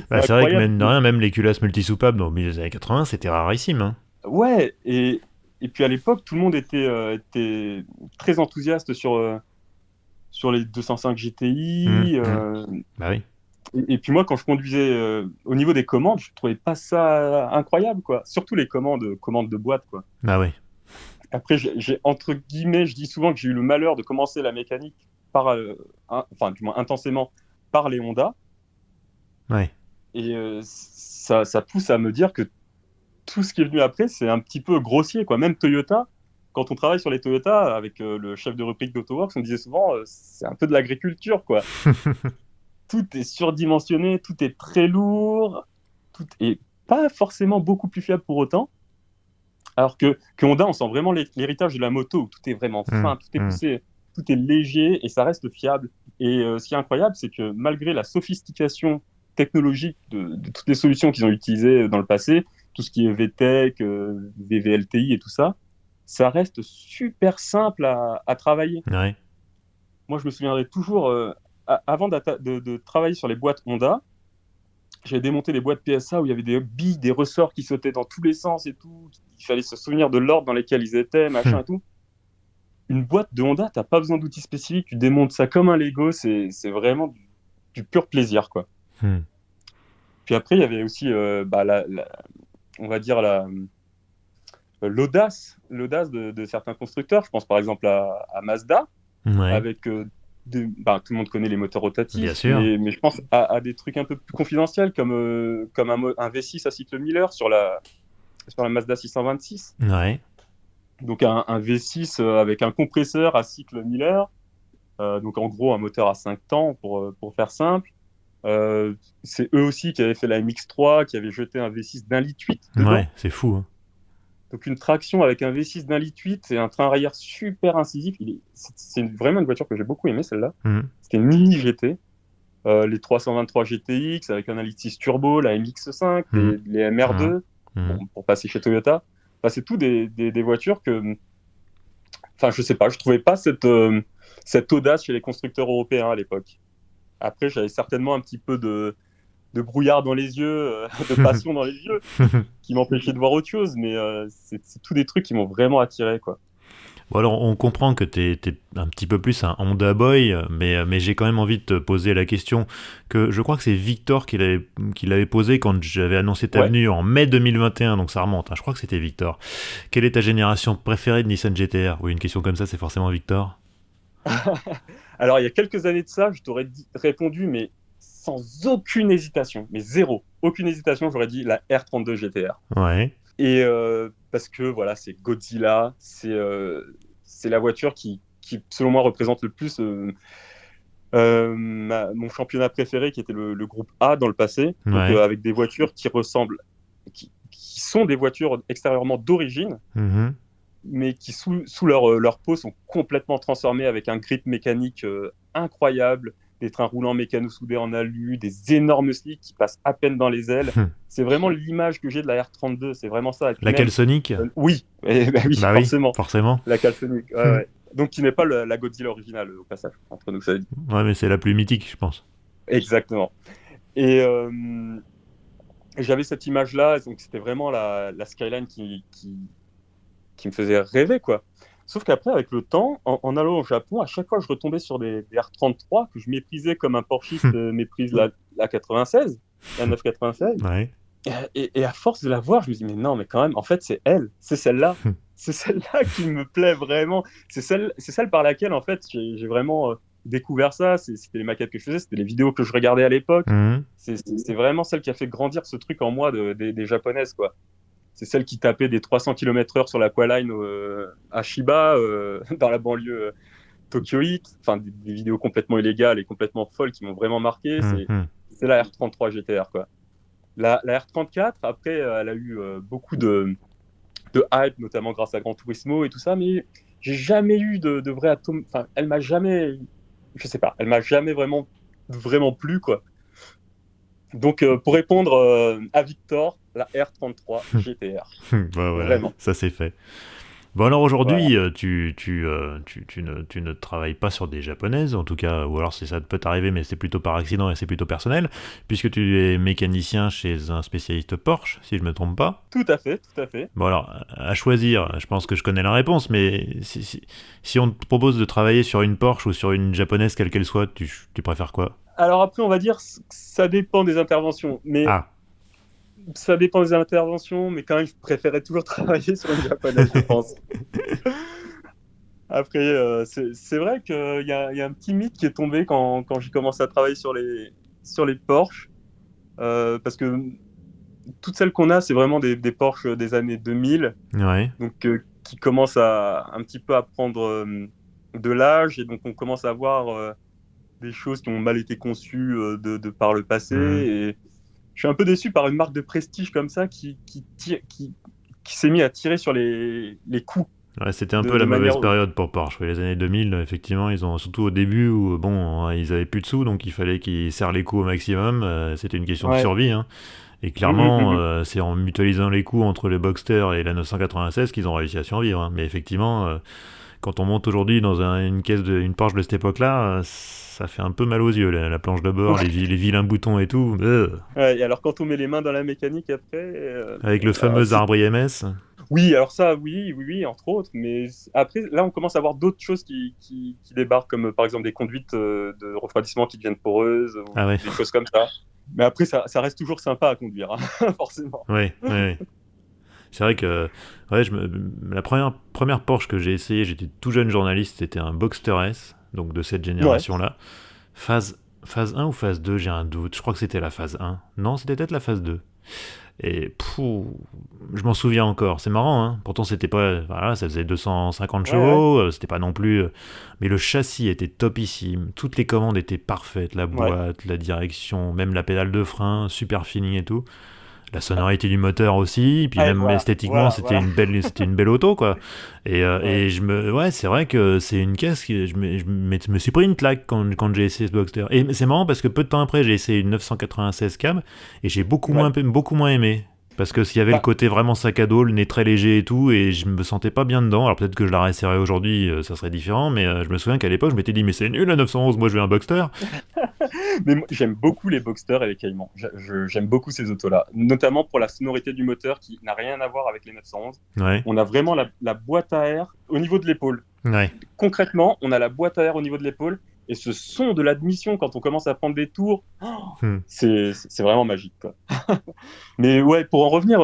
Bah, c'est vrai que incroyable. même de rien, même les culasses multisoupables dans le milieu des années 80, c'était rarissime. Hein. Ouais, et puis à l'époque, tout le monde était très enthousiaste sur les 205 Mhm. GTI. Mhm. Bah oui. Et puis moi, quand je conduisais au niveau des commandes, je trouvais pas ça incroyable, quoi. Surtout les commandes de boîte, quoi. Bah oui. Après, entre guillemets, je dis souvent que j'ai eu le malheur de commencer la mécanique par, enfin, du moins intensément, par les Honda. Ouais. Et ça pousse à me dire que tout ce qui est venu après, c'est un petit peu grossier, quoi. Même Toyota, quand on travaille sur les Toyota avec le chef de rubrique d'AutoWorks, on disait souvent, c'est un peu de l'agriculture, quoi. Tout est surdimensionné, tout est très lourd, tout est pas forcément beaucoup plus fiable pour autant. Alors que Honda, on sent vraiment l'héritage de la moto, où tout est vraiment Mhm. fin, tout est Mhm. poussé, tout est léger et ça reste fiable. Et ce qui est incroyable, c'est que malgré la sophistication technologique de toutes les solutions qu'ils ont utilisées dans le passé, tout ce qui est VTEC, VVLTI et tout ça, ça reste super simple à travailler. Ouais. Moi, je me souviendrai toujours, avant de travailler sur les boîtes Honda, j'avais démonté les boîtes PSA où il y avait des billes, des ressorts qui sautaient dans tous les sens et tout. Il fallait se souvenir de l'ordre dans lequel ils étaient, machin et tout. Une boîte de Honda, t'as pas besoin d'outils spécifiques, tu démontes ça comme un Lego, c'est vraiment du pur plaisir, quoi. Mhm. Puis après, il y avait aussi, on va dire, l'audace de certains constructeurs. Je pense par exemple à Mazda, Ouais, avec tout le monde connaît les moteurs bien rotatifs, sûr. mais je pense à des trucs un peu plus confidentiels, comme un V6 à cycle Miller sur la Mazda 626. Ouais. Donc un V6 avec un compresseur à cycle Miller, donc en gros un moteur à 5 temps pour faire simple. C'est eux aussi qui avaient fait la MX3, qui avaient jeté un V6 d'1,8 litre dedans. Ouais, c'est fou, hein. Donc une traction avec un V6 d'1,8 litre et un train arrière super incisif. C'est vraiment une voiture que j'ai beaucoup aimée, celle-là. Mhm. C'était une mini GT. Les 323 GTX avec un 1,6 turbo, la MX5, Mhm. les MR2, Mhm. bon, pour passer chez Toyota. Enfin, c'est tout des voitures que, enfin, je sais pas, je trouvais pas cette audace chez les constructeurs européens à l'époque. Après, j'avais certainement un petit peu de brouillard dans les yeux, de passion dans les yeux, qui m'empêchait de voir autre chose, mais c'est tous des trucs qui m'ont vraiment attiré, quoi. Bon alors on comprend que t'es un petit peu plus un Honda Boy, mais j'ai quand même envie de te poser la question que je crois que c'est Victor qui l'avait posée quand j'avais annoncé ta Ouais. venue en mai 2021, donc ça remonte, hein, je crois que c'était Victor. Quelle est ta génération préférée de Nissan GT-R? Oui, une question comme ça, c'est forcément Victor. Alors, il y a quelques années de ça, je t'aurais répondu, mais sans aucune hésitation, mais zéro, aucune hésitation, j'aurais dit la R32 GTR. Ouais. Et parce que voilà, c'est Godzilla, c'est la voiture qui, selon moi, représente le plus mon championnat préféré, qui était le groupe A dans le passé. Donc, Ouais. avec des voitures qui ressemblent, qui sont des voitures extérieurement d'origine, Mhm. mais qui, sous leur peau, sont complètement transformées avec un grip mécanique incroyable, des trains roulants mécano-soudés en alu, des énormes slicks qui passent à peine dans les ailes. C'est vraiment l'image que j'ai de la R32, c'est vraiment ça. Et puis La même, Calisonic? oui, bah oui, Bah oui, forcément, forcément. la Calisonic, ouais, ouais. Donc qui n'est pas la Godzilla originale, au passage, entre nous, ça dit. Ouais, mais c'est la plus mythique, je pense. Exactement. Et j'avais cette image-là, donc c'était vraiment la skyline qui me faisait rêver, quoi. Sauf qu'après, avec le temps, en allant au Japon, à chaque fois, je retombais sur des R33 que je méprisais comme un Porschiste méprise la 96, la 996. Ouais. Et à force de la voir, je me dis, mais non, mais quand même, en fait, c'est elle, c'est celle-là. C'est celle-là qui me plaît vraiment. C'est celle par laquelle, en fait, j'ai vraiment découvert ça. C'était les maquettes que je faisais, c'était les vidéos que je regardais à l'époque. Mhm. C'est vraiment celle qui a fait grandir ce truc en moi des japonaises, quoi. C'est celle qui tapait des 300 km/h sur l'Aqualine à Shiba, dans la banlieue tokyoïte. Enfin, des vidéos complètement illégales et complètement folles qui m'ont vraiment marqué. Mhm. C'est la R33 GTR, quoi. La R34, après, elle a eu beaucoup de hype, notamment grâce à Gran Turismo et tout ça, mais j'ai jamais eu de vrai atome. Enfin, elle m'a jamais. Je sais pas, elle m'a jamais vraiment plu, quoi. Donc, pour répondre à Victor, la R33 GTR. Bah voilà, Vraiment. ça c'est fait. Bon alors Voilà. aujourd'hui, tu ne travailles pas sur des japonaises, en tout cas, ou alors ça peut t'arriver, mais c'est plutôt par accident et c'est plutôt personnel, puisque tu es mécanicien chez un spécialiste Porsche, si je me trompe pas. Tout à fait, tout à fait. Bon alors, à choisir, je pense que je connais la réponse, mais si on te propose de travailler sur une Porsche ou sur une japonaise, quelle qu'elle soit, tu préfères quoi? Alors après, on va dire, ça dépend des interventions. Mais Ah, ça dépend des interventions, mais quand même, je préférais toujours travailler sur une japonaise, je pense. Après, c'est vrai qu'il y a un petit mythe qui est tombé quand j'ai commencé à travailler sur les Porsche. Parce que toutes celles qu'on a, c'est vraiment des Porsche des années 2000, ouais. donc qui commencent un petit peu à prendre de l'âge, et donc on commence à voir des choses qui ont mal été conçues de par le passé. Mhm. Et je suis un peu déçu par une marque de prestige comme ça qui s'est mis à tirer sur les coûts Ouais, c'était un peu de la mauvaise manière. période pour Porsche. Oui, les années 2000, effectivement, ils ont surtout au début où bon, ils avaient plus de sous, donc il fallait qu'ils serrent les coûts au maximum. C'était une question de Ouais. survie, hein. Et Mhm, clairement, mhm. c'est en mutualisant les coûts entre le Boxster et la 996 qu'ils ont réussi à survivre, hein. Mais effectivement, quand on monte aujourd'hui dans une Porsche de cette époque-là, ça fait un peu mal aux yeux, la planche de bord, les vilains boutons et tout. Ouais, et alors quand on met les mains dans la mécanique après, Avec le fameux arbre IMS. oui, alors ça, oui, oui, oui, entre autres, mais après, là, on commence à voir d'autres choses qui débarquent, comme par exemple des conduites de refroidissement qui deviennent poreuses, ou Ah ouais. des choses comme ça. Mais après, ça reste toujours sympa à conduire, hein, forcément. Oui, oui, oui. C'est vrai que ouais, la première Porsche que j'ai essayé, j'étais tout jeune journaliste, c'était un Boxster S, donc de cette Ouais. génération-là. Phase 1 ou phase 2, j'ai un doute. Je crois que c'était la phase 1. Non, c'était peut-être la phase 2. Et je m'en souviens encore. C'est marrant, hein. Pourtant, c'était pas. Voilà, ça faisait 250 Ouais, ouais. chevaux, c'était pas non plus. Mais le châssis était topissime. Toutes les commandes étaient parfaites. La Ouais. boîte, la direction, même la pédale de frein, super fini et tout. La sonorité du moteur aussi, puis Ouais, même voilà, esthétiquement, voilà, voilà. c'était une belle auto, quoi. Ouais. Et ouais, c'est vrai que c'est une caisse qui, me suis pris une claque quand j'ai essayé ce Boxster. Et c'est marrant parce que peu de temps après, j'ai essayé une 996 cab et j'ai Ouais. beaucoup moins aimé. Parce que s'il y avait le Bah, côté vraiment sac à dos, le nez très léger et tout, et je me sentais pas bien dedans. Alors peut-être que je la réessayerais aujourd'hui, ça serait différent, mais je me souviens qu'à l'époque, je m'étais dit, mais c'est nul la 911, moi je veux un Boxster. mais j'aime beaucoup les Boxster et les Cayman. J'aime beaucoup ces autos-là, notamment pour la sonorité du moteur qui n'a rien à voir avec les 911. Ouais, On a vraiment la boîte à air au niveau de l'épaule. ouais. Concrètement, on a la boîte à air au niveau de l'épaule et ce son de l'admission quand on commence à prendre des tours, Hmm. c'est vraiment magique, quoi. Mais ouais, pour en revenir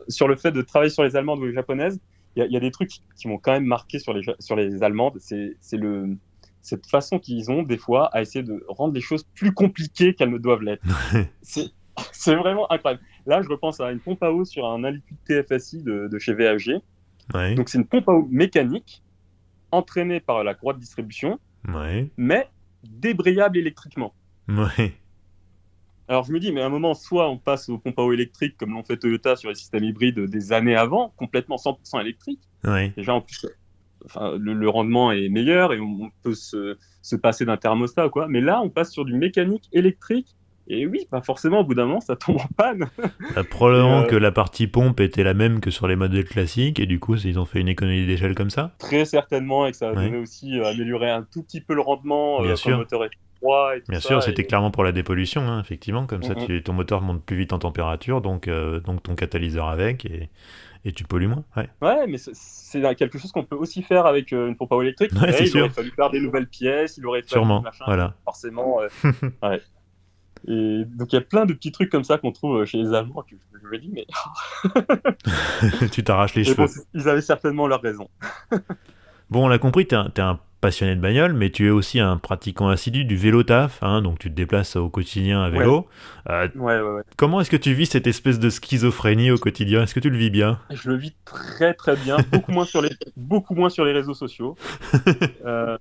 sur le fait de travailler sur les allemandes ou les japonaises, il y a des trucs qui m'ont quand même marqué sur les allemandes. Cette façon qu'ils ont des fois à essayer de rendre les choses plus compliquées qu'elles ne doivent l'être. C'est c'est vraiment incroyable. Là, je repense à une pompe à eau sur un 1 litre TFSI de chez VHG. Ouais, Donc c'est une pompe à eau mécanique entraînée par la courroie de distribution, ouais, mais débrayable électriquement. ouais, Alors je me dis, mais à un moment, soit on passe aux pompes à eau électriques comme l'ont fait Toyota sur les systèmes hybrides des années avant, complètement 100% électrique. ouais. Déjà, en plus, enfin, le rendement est meilleur et on peut se passer d'un thermostat ou quoi. Mais là, on passe sur du mécanique électrique. Et oui, pas forcément, au bout d'un moment, ça tombe en panne. Et Probablement que la partie pompe était la même que sur les modèles classiques, et du coup, ils ont fait une économie d'échelle comme ça. très certainement, et que ça Ouais, devait aussi améliorer un tout petit peu le rendement quand le sûr. moteur est froid et tout Bien sûr, ça. c'était clairement pour la dépollution, hein, effectivement. Comme ça, Mm, mm. ton moteur monte plus vite en température, donc ton catalyseur avec, et tu pollues moins. Ouais, Ouais, mais c'est quelque chose qu'on peut aussi faire avec une pompe à eau électrique. ouais, c'est Mais il aurait sûr. fallu faire des nouvelles pièces, il aurait fallu Sûrement, machin, voilà. forcément. Ouais. Et donc il y a plein de petits trucs comme ça qu'on trouve chez les Allemands que je me dis, mais Tu t'arraches les mais bon, cheveux. ils avaient certainement leur raison. Bon, on l'a compris, t'es un passionné de bagnole, mais tu es aussi un pratiquant assidu du vélo taf, hein, donc tu te déplaces au quotidien à Ouais, vélo. Euh, ouais, ouais, ouais. Comment est-ce que tu vis cette espèce de schizophrénie au quotidien? Est-ce que tu le vis bien? Je le vis très très bien, beaucoup moins sur les réseaux sociaux. Euh,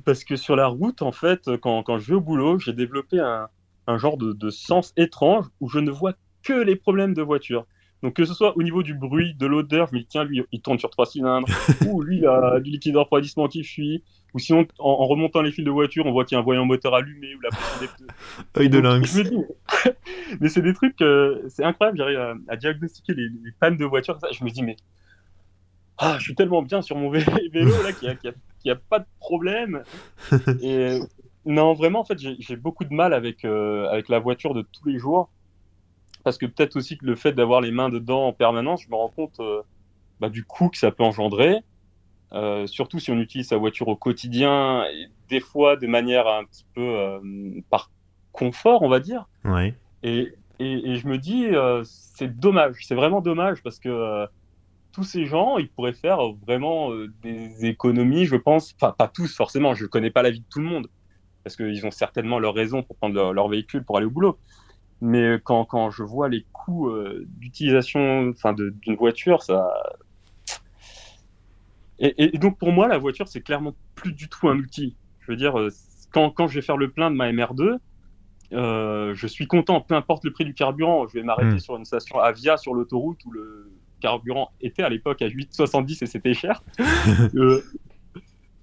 Parce que sur la route, en fait, quand je vais au boulot, j'ai développé un genre de sens étrange où je ne vois que les problèmes de voiture. Donc que ce soit au niveau du bruit, de l'odeur, je me dis tiens, lui, il tourne sur 3 cylindres, ou lui, il a du liquide de refroidissement qui fuit, ou sinon, en remontant les fils de voiture, on voit qu'il y a un voyant moteur allumé, ou la pression des pneus. Œil Et de donc, je me lynx. dis, mais c'est des trucs, c'est incroyable, j'arrive à diagnostiquer les pannes de voiture, comme ça. Je me dis, mais je suis tellement bien sur mon vélo, là, qu'il y a pas de problème. Et non, vraiment, en fait, j'ai beaucoup de mal avec la voiture de tous les jours. Parce que peut-être aussi que le fait d'avoir les mains dedans en permanence, je me rends compte du coût que ça peut engendrer. Surtout si on utilise sa voiture au quotidien, et des fois de manière un petit peu par confort, on va dire. Ouais. Et je me dis, c'est dommage, c'est vraiment dommage parce que tous ces gens, ils pourraient faire vraiment des économies, je pense. Enfin, pas tous forcément, je connais pas la vie de tout le monde parce qu'ils ont certainement leurs raisons pour prendre leur véhicule pour aller au boulot. Mais quand je vois les coûts d'utilisation, enfin, d'une voiture, ça. Et donc pour moi, la voiture, c'est clairement plus du tout un outil. Je veux dire, quand je vais faire le plein de ma MR2, je suis content, peu importe le prix du carburant. Je vais m'arrêter Hmm. sur une station Avia sur l'autoroute où le carburant était à l'époque à 8,70 et c'était cher. Euh,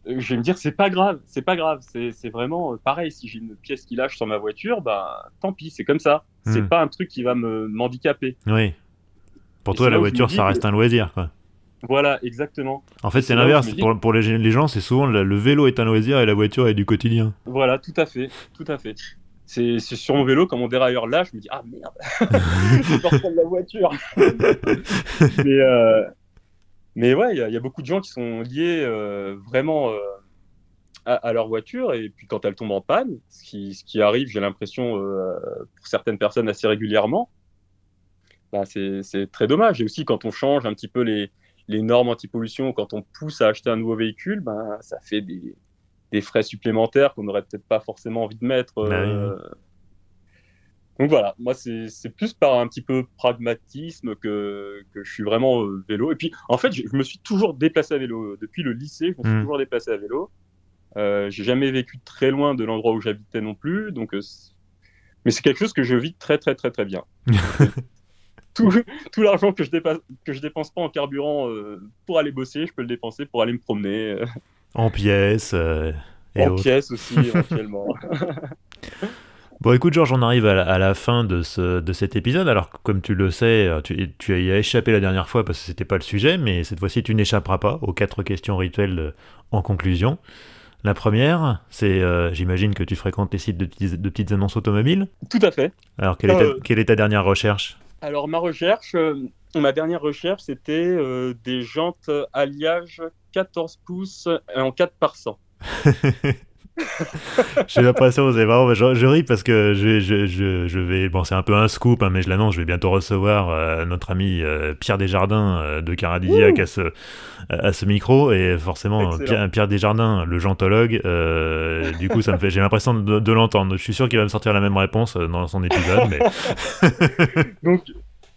je vais me dire, c'est pas grave, c'est pas grave. C'est vraiment pareil. Si j'ai une pièce qui lâche sur ma voiture, bah tant pis, c'est comme ça. C'est Hmm. pas un truc qui va m'handicaper. Oui. Pour Et toi, c'est la là où je me voiture, dis, ça reste un loisir, quoi. voilà, exactement. En Et fait, c'est c'est là où je me l'inverse. dis, Pour les gens, c'est souvent le vélo est un loisir et la voiture est du quotidien. voilà, tout à fait, tout à fait. C'est sur mon vélo, quand mon dérailleur lâche, je me dis, ah merde, je peux reprendre la voiture. Mais, mais ouais, il y a beaucoup de gens qui sont liés vraiment à leur voiture, et puis quand elle tombe en panne, ce qui arrive, j'ai l'impression, pour certaines personnes assez régulièrement, bah, c'est très dommage. Et aussi, quand on change un petit peu les normes anti-pollution, quand on pousse à acheter un nouveau véhicule, bah, ça fait des frais supplémentaires qu'on n'aurait peut-être pas forcément envie de mettre. Bah oui, oui. Donc voilà, moi, c'est plus par un petit peu pragmatisme que je suis vraiment vélo. Et puis, en fait, je me suis toujours déplacé à vélo. Depuis le lycée, je me suis Hmm. toujours déplacé à vélo. J'ai jamais vécu très loin de l'endroit où j'habitais non plus. Donc, mais c'est quelque chose que je vis très, très, très, très bien. tout, tout l'argent que je dépense pas en carburant pour aller bosser, je peux le dépenser pour aller me promener, En pièces et en autres. pièces aussi éventuellement. Bon, écoute, Georges, on arrive à la fin de cet épisode. Alors, comme tu le sais, tu y as échappé la dernière fois parce que c'était pas le sujet, mais cette fois-ci, tu n'échapperas pas aux 4 questions rituelles en conclusion. La première, c'est, j'imagine que tu fréquentes les sites de petites annonces automobiles. Tout à fait. Alors, Euh, quelle est ta dernière recherche? alors ma dernière recherche, c'était des jantes alliage 14 pouces en 4 par 100. J'ai l'impression, c'est marrant, mais je ris parce que je vais, bon, c'est un peu un scoop, hein, mais je l'annonce, je vais bientôt recevoir notre ami Pierre Desjardins de Caradisiac Ouh, à ce micro, et forcément, excellent. Pierre Desjardins, le gentologue, du coup, j'ai l'impression de l'entendre. Je suis sûr qu'il va me sortir la même réponse dans son épisode, mais Donc,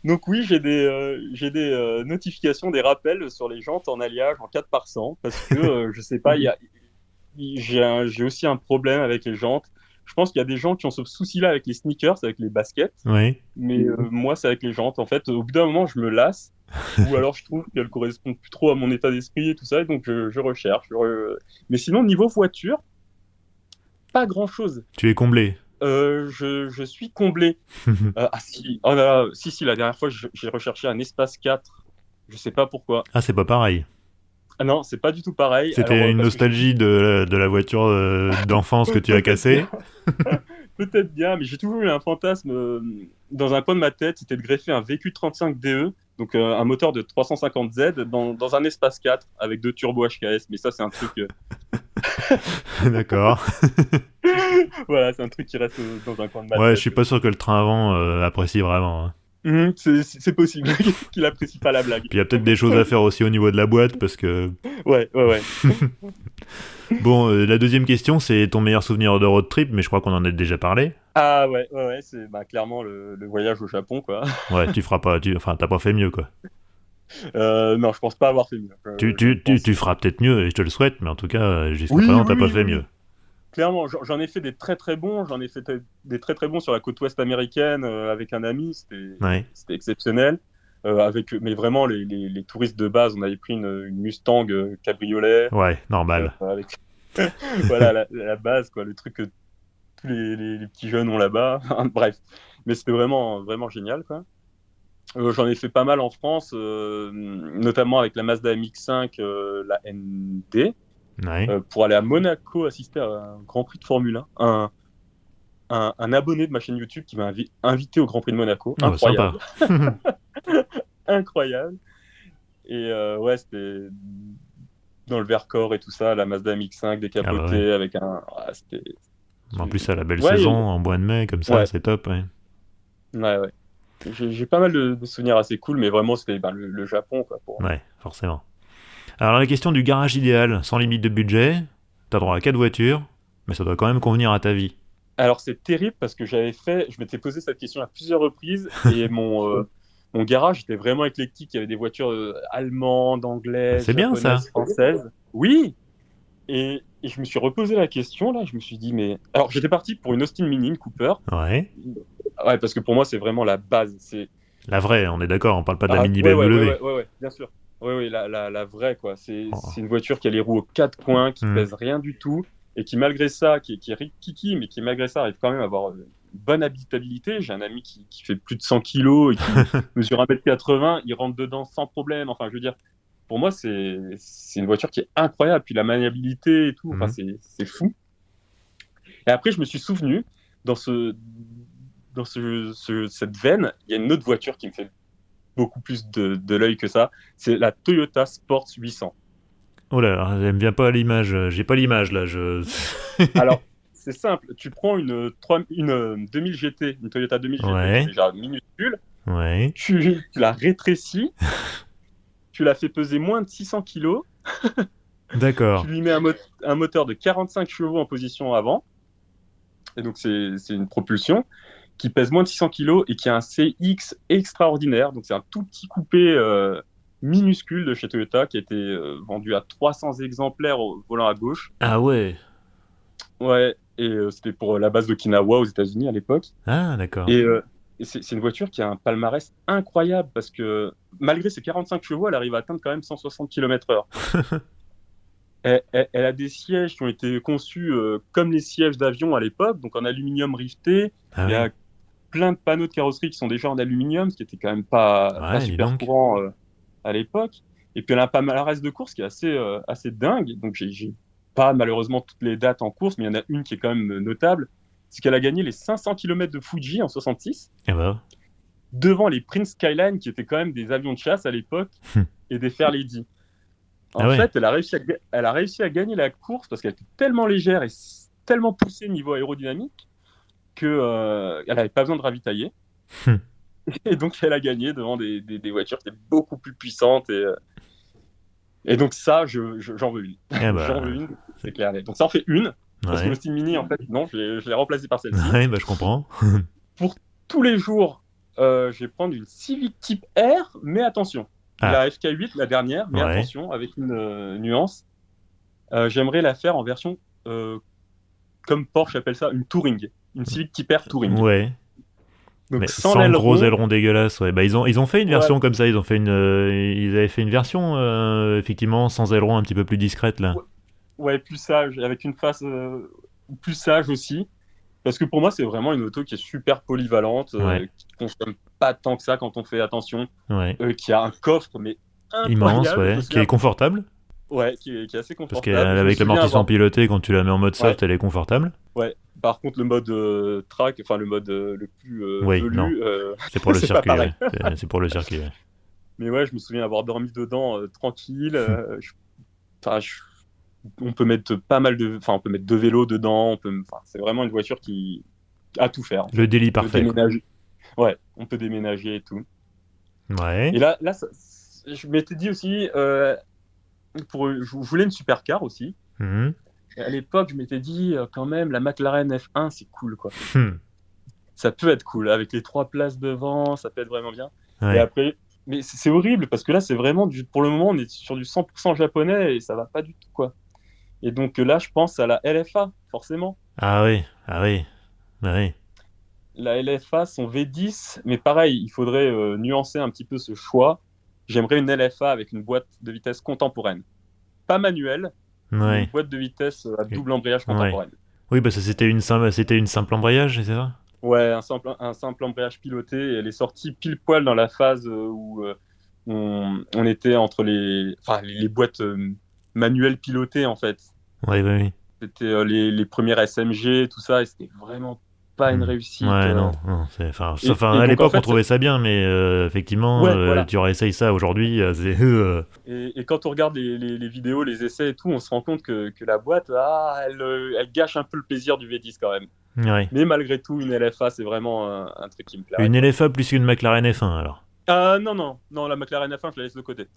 donc oui, j'ai des notifications, des rappels sur les jantes en alliage en 4 par 100 parce que je sais pas, j'ai aussi un problème avec les jantes. Je pense qu'il y a des gens qui ont ce souci-là avec les sneakers, avec les baskets, oui. mais moi, c'est avec les jantes. En fait, au bout d'un moment, je me lasse, ou alors je trouve qu'elles correspondent plus trop à mon état d'esprit et tout ça, et donc je recherche. Mais sinon, niveau voiture, pas grand-chose. Tu es comblé. Je suis comblé. Ah si, oh là là, si, la dernière fois, j'ai recherché un espace 4. Je sais pas pourquoi. Ah, c'est pas pareil. Ah non, c'est pas du tout pareil. Alors, C'était une parce que nostalgie de la voiture d'enfance que tu as peut-être cassée. bien, peut-être bien, mais j'ai toujours eu un fantasme dans un coin de ma tête, c'était de greffer un VQ35DE, donc un moteur de 350Z dans un espace 4 avec 2 turbos HKS. Mais ça, c'est un truc, D'accord. voilà, c'est un truc qui reste dans un coin de ma Ouais, je tête. suis pas sûr que le train avant apprécie vraiment, hein. C'est possible qu'il apprécie pas la blague. Puis il y a peut-être des choses à faire aussi au niveau de la boîte, parce que... Ouais, ouais, ouais. Bon, la deuxième question, c'est ton meilleur souvenir de road trip, mais je crois qu'on en a déjà parlé. Ah ouais, ouais, ouais, c'est bah, clairement le voyage au Japon, quoi. Ouais, tu feras pas... Enfin, t'as pas fait mieux, quoi. Non, je pense pas avoir fait mieux. Je pense. Tu feras peut-être mieux, et je te le souhaite, mais en tout cas, jusqu'à Oui, présent, oui, t'as pas oui, fait oui, mieux. oui. Clairement, j'en ai fait des très très bons. J'en ai fait des très très bons sur la côte ouest américaine avec un ami. Ouais, C'était exceptionnel. Mais vraiment, les touristes de base, on avait pris une Mustang cabriolet ouais, normal. avec voilà la base, quoi, le truc que tous les petits jeunes ont là-bas. Bref, mais c'était vraiment vraiment génial, quoi. J'en ai fait pas mal en France, notamment avec la Mazda MX-5, la ND, Ouais. pour aller à Monaco assister à un Grand Prix de Formule 1. Un abonné de ma chaîne YouTube qui m'a invité au Grand Prix de Monaco. Ah bah sympa. Incroyable. Incroyable. Et ouais, c'était dans le Vercors et tout ça, la Mazda MX-5 Ah bah ouais. décapotée avec un. Ah, En plus, à la belle Ouais, saison, en mois de mai, comme ça, ouais, c'est top, ouais. ouais, ouais. J'ai pas mal de souvenirs assez cool, mais vraiment, c'était ben, le Japon, quoi, pour moi. Ouais, forcément. Alors, la question du garage idéal, sans limite de budget, t'as droit à 4 voitures, mais ça doit quand même convenir à ta vie. Alors, c'est terrible parce que je m'étais posé cette question à plusieurs reprises et mon garage était vraiment éclectique. Il y avait des voitures allemandes, Bah, anglaises, c'est bien ça. japonaises, françaises. Oui! Et je me suis reposé la question, là. Je me suis dit, mais. Alors, j'étais parti pour une Austin Mini, une Cooper. Ouais. Ouais, parce que pour moi, c'est vraiment la base. La vraie, on est d'accord, on parle pas de la Ah, mini ouais, ouais, ouais, BMW. ouais, ouais, ouais, bien sûr. Oui, oui, la vraie, quoi. C'est Oh. une voiture qui a les roues aux 4 coins, qui Hmm. pèse rien du tout, et qui, malgré ça, qui est rikiki, mais qui, malgré ça, arrive quand même à avoir une bonne habitabilité. J'ai un ami qui fait plus de 100 kilos et qui mesure 1,80 m, il rentre dedans sans problème. Enfin, je veux dire, pour moi, c'est une voiture qui est incroyable. Puis la maniabilité et tout, enfin, Hmm. c'est fou. Et après, je me suis souvenu, dans cette veine, il y a une autre voiture qui me fait beaucoup plus de l'œil que ça. C'est la Toyota Sports 800. Oh là là, j'aime bien pas l'image. J'ai pas l'image là. Alors, c'est simple, tu prends une 2000 GT, une Toyota 2000 GT qui est Ouais, déjà minuscule, ouais, tu la rétrécis, tu la fais peser moins de 600 kilos, tu d'accord. lui mets un moteur de 45 chevaux en position avant, et donc c'est une propulsion qui pèse moins de 600 kilos et qui a un CX extraordinaire. Donc c'est un tout petit coupé minuscule de chez Toyota qui a été vendu à 300 exemplaires au volant à gauche. Ah ouais. Ouais, et c'était pour la base d'Okinawa aux États-Unis à l'époque. Ah d'accord. Et c'est une voiture qui a un palmarès incroyable parce que malgré ses 45 chevaux, elle arrive à atteindre quand même 160 km/h. Elle a des sièges qui ont été conçus comme les sièges d'avion à l'époque, donc en aluminium rifté. Ah Il y ouais. a plein de panneaux de carrosserie qui sont déjà en aluminium, ce qui était quand même pas Ouais, dis super donc. courant à l'époque. Et puis elle a un palmarès de course qui est assez dingue. Donc j'ai pas malheureusement toutes les dates en course, mais il y en a une qui est quand même notable. C'est qu'elle a gagné les 500 km de Fuji en 66, Eh ben. devant les Prince Skyline, qui étaient quand même des avions de chasse à l'époque, et des Fairlady. Ah En ouais. fait, elle a réussi à gagner la course parce qu'elle était tellement légère et tellement poussée niveau aérodynamique que elle n'avait pas besoin de ravitailler. Et donc, elle a gagné devant des voitures qui étaient beaucoup plus puissantes. Et donc, ça, j'en veux une. Eh J'en veux ben. une, c'est clair. Donc, ça en fait une. Parce que Ouais. l'Austin Mini, en fait, non, je l'ai remplacé par celle-ci. Ouais, bah je comprends. Pour tous les jours, je vais prendre une Civic Type R, mais attention. Ah, La FK8, la dernière, mais ouais. attention, avec une nuance. J'aimerais la faire en version, comme Porsche appelle ça, une Touring. Une Civic Type R Touring. Ouais. Donc, Mais sans sans le gros l'aileron. aileron dégueulasse, ouais. Bah ils ont fait une Ouais, version comme ça, ils avaient fait une version effectivement sans aileron un petit peu plus discrète là. ouais, ouais, plus sage, avec une face plus sage aussi. Parce que pour moi, c'est vraiment une auto qui est super polyvalente, Ouais, qui ne consomme pas tant que ça quand on fait attention, ouais. qui a un coffre, mais Immense, incroyable. Je me ouais. Qui est souviens, confortable, ouais, qui est assez parce confortable. Je me qu'avec souviens l'amortissant avoir, piloté, quand tu la mets en mode ouais, soft, elle est confortable. ouais. Par contre, le mode track, enfin le mode le plus Oui, non. velu, C'est pour le c'est pas circuit, pareil. ouais. C'est pour le circuit, ouais. Mais ouais, je me souviens avoir dormi dedans tranquille. Enfin, on peut mettre pas mal de, enfin, on peut mettre deux vélos dedans. Enfin, c'est vraiment une voiture qui a tout faire en Le fait. délit On peut parfait, quoi. déménager. Ouais, on peut déménager et tout. Ouais. Et là, je m'étais dit aussi, je voulais une supercar aussi. Mhm. Et à l'époque, je m'étais dit quand même, la McLaren F1, c'est cool quoi. Hmm. Ça peut être cool avec les trois places devant, ça peut être vraiment bien. Et Ouais. après, mais c'est horrible parce que là, c'est vraiment pour le moment, on est sur du 100% japonais et ça va pas du tout quoi. Et donc là, je pense à la LFA, forcément. Ah oui, ah oui, ah oui. La LFA, son V10, mais pareil, il faudrait nuancer un petit peu ce choix. J'aimerais une LFA avec une boîte de vitesse contemporaine. Pas manuelle, mais une Ouais. boîte de vitesse à double embrayage Ouais. contemporaine. Oui, bah ça c'était une simple embrayage, c'est ça? Ouais, un simple embrayage piloté. Et elle est sortie pile poil dans la phase où on était entre enfin, les boîtes manuelles pilotées, en fait. Ouais, bah oui. C'était les premières SMG, tout ça, et c'était vraiment pas une Hmm. réussite. Ouais, non, non, Et à donc, en l'époque on fait, trouvait ça bien, mais effectivement, ouais, voilà. tu réessayes ça aujourd'hui, c'est Et quand on regarde les vidéos, les essais et tout, on se rend compte que la boîte, elle gâche un peu le plaisir du V10 quand même. ouais. Mais malgré tout, une LFA, c'est vraiment un truc qui me plairait, Une quoi. LFA plus qu'une McLaren F1 alors. Ah non, non, non, la McLaren F1, je la laisse de côté.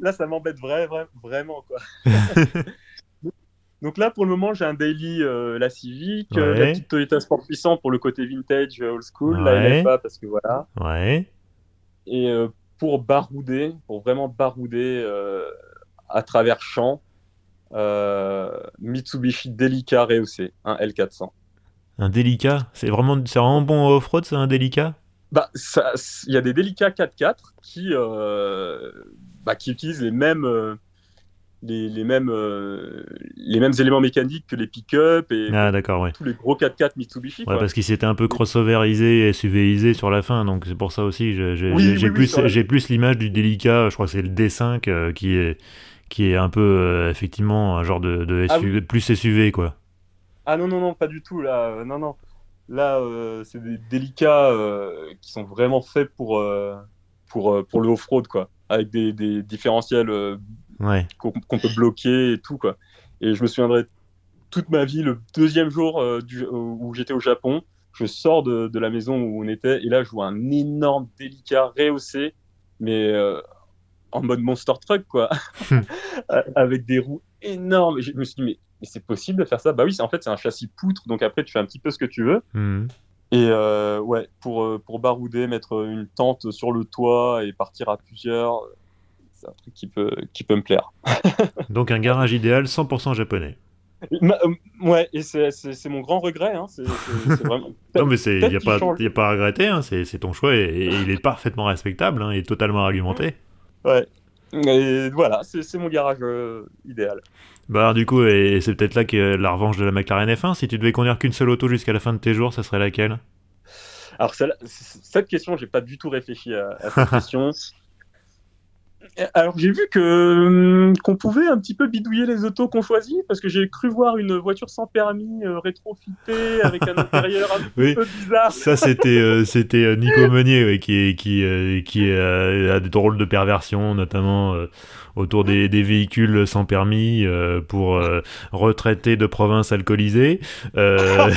Là, ça m'embête vraiment, quoi. Donc là, pour le moment, j'ai un daily, la Civic, la Ouais, petite Toyota Sport Puissant pour le côté vintage, old school, la ouais, LFA parce que voilà. ouais. Et pour barouder, pour vraiment barouder à travers champs, Mitsubishi Delica rehaussé, un L400. Un délicat, c'est vraiment bon off-road, ça, un délicat? Bah, il y a des Delica 4x4 qui utilisent les mêmes éléments mécaniques que les pick-up et Ah d'accord, ouais. tous les gros 4x4 Mitsubishi, Ouais, quoi. parce qu'il s'était un peu crossoverisé et SUVisé sur la fin, donc c'est pour ça aussi, Oui, oui, oui, j'ai plus l'image du délicat, je crois que c'est le D5 qui est un peu effectivement un genre de Ah oui. SUV, plus SUV quoi. Ah non, non, non, pas du tout, là. Non, non. Là, c'est des Delica qui sont vraiment faits pour le off-road, quoi. avec des différentiels Ouais. qu'on peut bloquer et tout, quoi. Et je me souviendrai toute ma vie, le deuxième jour où j'étais au Japon, je sors de la maison où on était, et là, je vois un énorme délicat rehaussé, mais en mode Monster Truck, quoi, avec des roues énormes. Et je me suis dit, mais c'est possible de faire ça? Bah oui, en fait, c'est un châssis poutre, donc après, tu fais un petit peu ce que tu veux. Mhm. Et ouais, pour barouder, mettre une tente sur le toit et partir à plusieurs, c'est un truc qui peut me plaire. Donc un garage idéal 100% japonais. Ouais, et c'est mon grand regret, hein, c'est vraiment... Non, mais il n'y Peut-être a, qu'il change. y a pas à regretter, hein, c'est ton choix et il est parfaitement respectable, hein, il est totalement argumenté. Ouais. Et voilà, c'est mon garage idéal. Bah alors, du coup, et c'est peut-être là que la revanche de la McLaren F1, si tu devais conduire qu'une seule auto jusqu'à la fin de tes jours, ça serait laquelle? Alors, cette question, j'ai pas du tout réfléchi à cette question. Alors, j'ai vu qu'on pouvait un petit peu bidouiller les autos qu'on choisit, parce que j'ai cru voir une voiture sans permis rétrofitée avec un intérieur un petit Oui, peu bizarre. ça c'était Nico Meunier, ouais, a des drôles de perversions, notamment autour des véhicules sans permis pour retraités de province alcoolisés. Euh,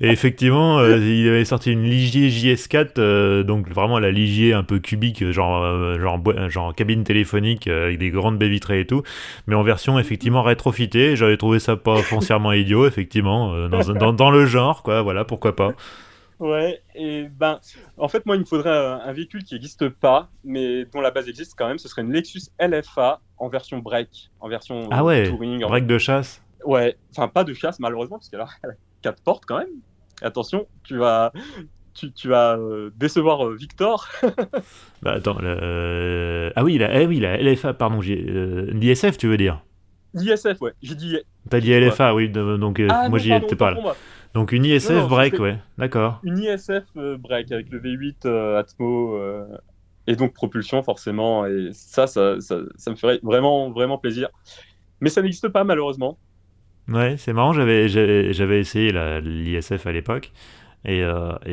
et effectivement, il avait sorti une Ligier JS4, donc vraiment la Ligier un peu cubique, genre cabine téléphonique avec des grandes baies vitrées et tout, mais en version effectivement rétrofitée. J'avais trouvé ça pas foncièrement idiot, effectivement, dans le genre, quoi, voilà, pourquoi pas. Ouais, et ben, en fait, moi, il me faudrait un véhicule qui n'existe pas, mais dont la base existe quand même. Ce serait une Lexus LFA en version break, en version Ah ouais, touring. break de chasse. Ouais, enfin, pas de chasse, malheureusement, parce qu'elle a 4 portes quand même. Attention, tu vas décevoir Victor. Bah attends, ah oui, la LFA, pardon, l'ISF tu veux dire? L'ISF, ouais, T'as dit j'ai dit quoi? LFA, oui, donc Ah moi non, j'y pardon, étais autant pas là. pour moi. Donc une Non, ISF non, ce break, serait ouais, d'accord. une ISF break avec le V8 Atmo et donc propulsion forcément. Et ça me ferait vraiment, vraiment plaisir. Mais ça n'existe pas malheureusement. Ouais, c'est marrant, j'avais essayé l'ISF à l'époque. Et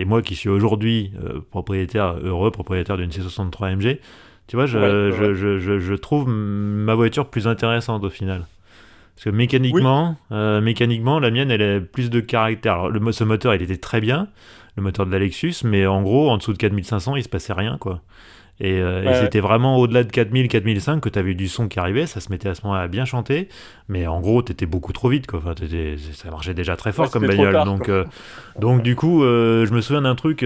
moi qui suis aujourd'hui heureux propriétaire d'une C63 MG, tu vois, Ouais, ouais, ouais. je trouve ma voiture plus intéressante au final. Parce que Oui. mécaniquement, la mienne, elle a plus de caractère. Alors, ce moteur, il était très bien, le moteur de la Lexus, mais en gros, en dessous de 4500, il se passait rien, quoi. Et Ouais, c'était vraiment au-delà de 4000, 4005 que tu avais du son qui arrivait, ça se mettait à ce moment-là à bien chanter, mais en gros, t'étais beaucoup trop vite, quoi. Enfin, ça marchait déjà très ouais, fort comme c'était trop bagnole. tard, Donc, quoi. du coup, je me souviens d'un truc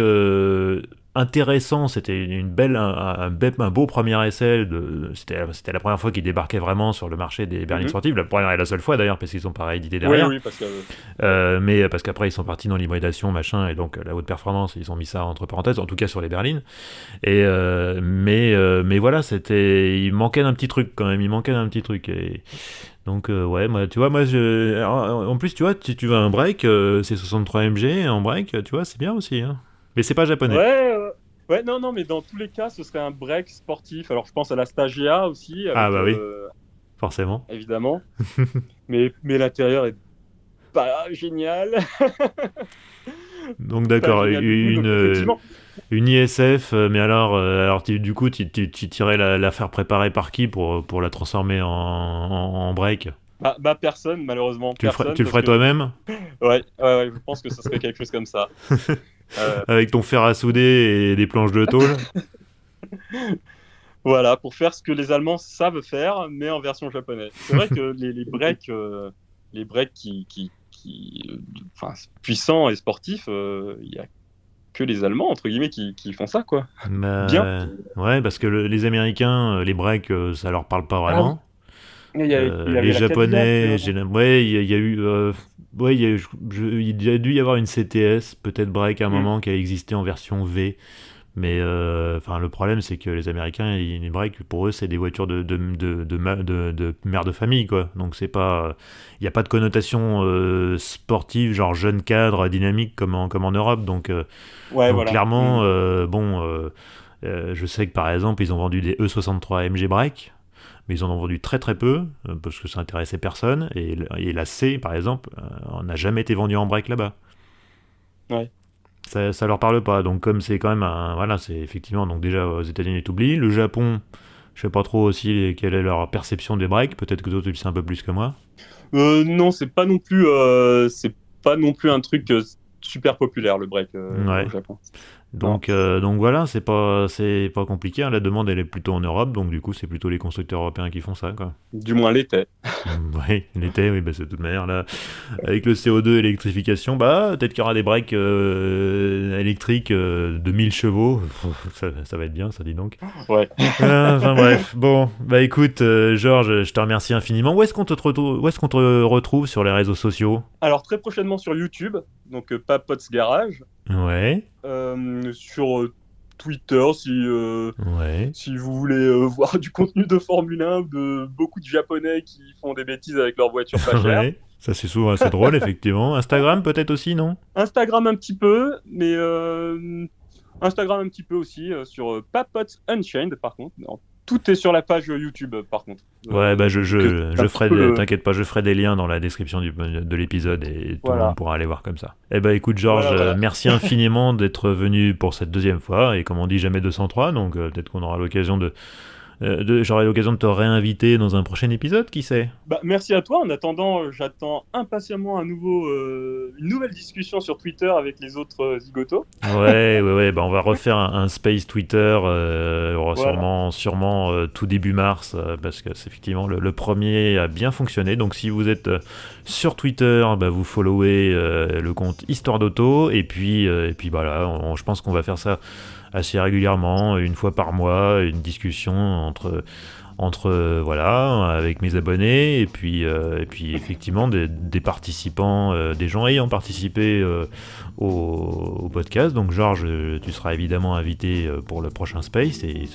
intéressant, c'était un beau premier essai. C'était la première fois qu'ils débarquaient vraiment sur le marché des berlines Mhm. sportives, la première et la seule fois d'ailleurs, parce qu'ils sont pas réédités Oui, derrière. oui, parce que ouais. Mais parce qu'après, ils sont partis dans l'hybridation, machin, et donc la haute performance, ils ont mis ça entre parenthèses, en tout cas sur les berlines. Mais voilà, il manquait d'un petit truc quand même, il manquait d'un petit truc. Et donc, ouais, moi, tu vois, alors, en plus, tu vois, si tu veux un break, c'est 63 MG en break, tu vois, c'est bien aussi, hein. Mais c'est pas japonais. Ouais, ouais, non, non, mais dans tous les cas, ce serait un break sportif. Alors, je pense à la Stagia aussi, Ah avec bah oui, forcément. évidemment, mais l'intérieur est pas génial, Donc pas d'accord, génial du tout. Donc, effectivement, une ISF, mais alors du coup, tu tirais la faire préparer par qui pour la transformer en break? bah, personne, malheureusement, personne, Tu le parce ferais que toi-même? ouais, ouais, ouais, je pense que ce serait quelque chose comme ça. Euh, Avec ton fer à souder et des planches de tôle? voilà, pour faire ce que les Allemands savent faire, mais en version japonaise. C'est vrai que les breaks enfin, puissants et sportifs, il y a que les Allemands, entre guillemets, qui font ça, quoi. Bien. Ouais, parce que les Américains, les breaks, ça leur parle pas Ah oui, vraiment. il y Les avait la Cadillac. Japonais, ouais, il y a eu, ouais, il y a dû y avoir une CTS, peut-être break à un Hmm. moment, qui a existé en version V. Mais enfin, le problème, c'est que les Américains, les breaks, pour eux, c'est des voitures de mère de famille, quoi. Donc c'est pas, il n'y a pas de connotation sportive, genre jeune cadre, dynamique comme en Europe. Ouais, Donc voilà. Hmm. clairement, je sais que par exemple, ils ont vendu des E63 MG break, mais ils en ont vendu très très peu parce que ça intéressait personne. Et la C, par exemple, n'a jamais été vendue en break là-bas. Ouais. ça leur parle pas. Donc comme c'est quand même voilà, c'est effectivement donc déjà aux États-Unis t'oublies. Le Japon, je sais pas trop aussi quelle est leur perception des breaks. Peut-être que toi tu le sais un peu plus que moi. Non, c'est pas non plus un truc super populaire le break Ouais. au Japon. Donc voilà, c'est pas compliqué, hein. La demande elle est plutôt en Europe, donc du coup c'est plutôt les constructeurs européens qui font ça, quoi. Du moins l'été. Oui, l'été, oui, bah c'est de toute manière là, avec le CO2 et l'électrification, bah peut-être qu'il y aura des breaks électriques de 1000 chevaux, ça va être bien, ça dit donc. Ouais. Enfin bref, bon, bah écoute, Georges, je te remercie infiniment. Où est-ce qu'on te retrouve sur les réseaux sociaux? Alors très prochainement sur YouTube, donc Papots Garage. Ouais, Sur Twitter si vous voulez voir du contenu de Formule 1 de beaucoup de Japonais qui font des bêtises avec leur voiture pas chère. ouais, ça c'est souvent assez drôle, effectivement. Instagram peut-être aussi, non? Instagram un petit peu, mais Instagram un petit peu aussi sur Papots Unchained par contre. Non, tout est sur la page YouTube par contre. Ouais, bah je ferai, peu, t'inquiète pas, je ferai des liens dans la description de l'épisode et tout le Voilà. monde pourra aller voir comme ça. Eh bah écoute Georges, Voilà. merci infiniment d'être venu pour cette deuxième fois, et comme on dit jamais 203, donc peut-être qu'on aura l'occasion j'aurai l'occasion de te réinviter dans un prochain épisode, qui sait? Bah, merci à toi. En attendant, j'attends impatiemment une nouvelle discussion sur Twitter avec les autres zigotos. Ouais, bah on va refaire un space Twitter, Voilà. sûrement tout début mars, parce que c'est effectivement le premier a bien fonctionné. Donc si vous êtes sur Twitter, bah vous followez le compte Histoire d'Auto, et puis voilà, je pense qu'on va faire ça assez régulièrement, une fois par mois, une discussion voilà, avec mes abonnés, et puis effectivement des participants, des gens ayant participé au podcast. Donc Georges, tu seras évidemment invité pour le prochain Space, et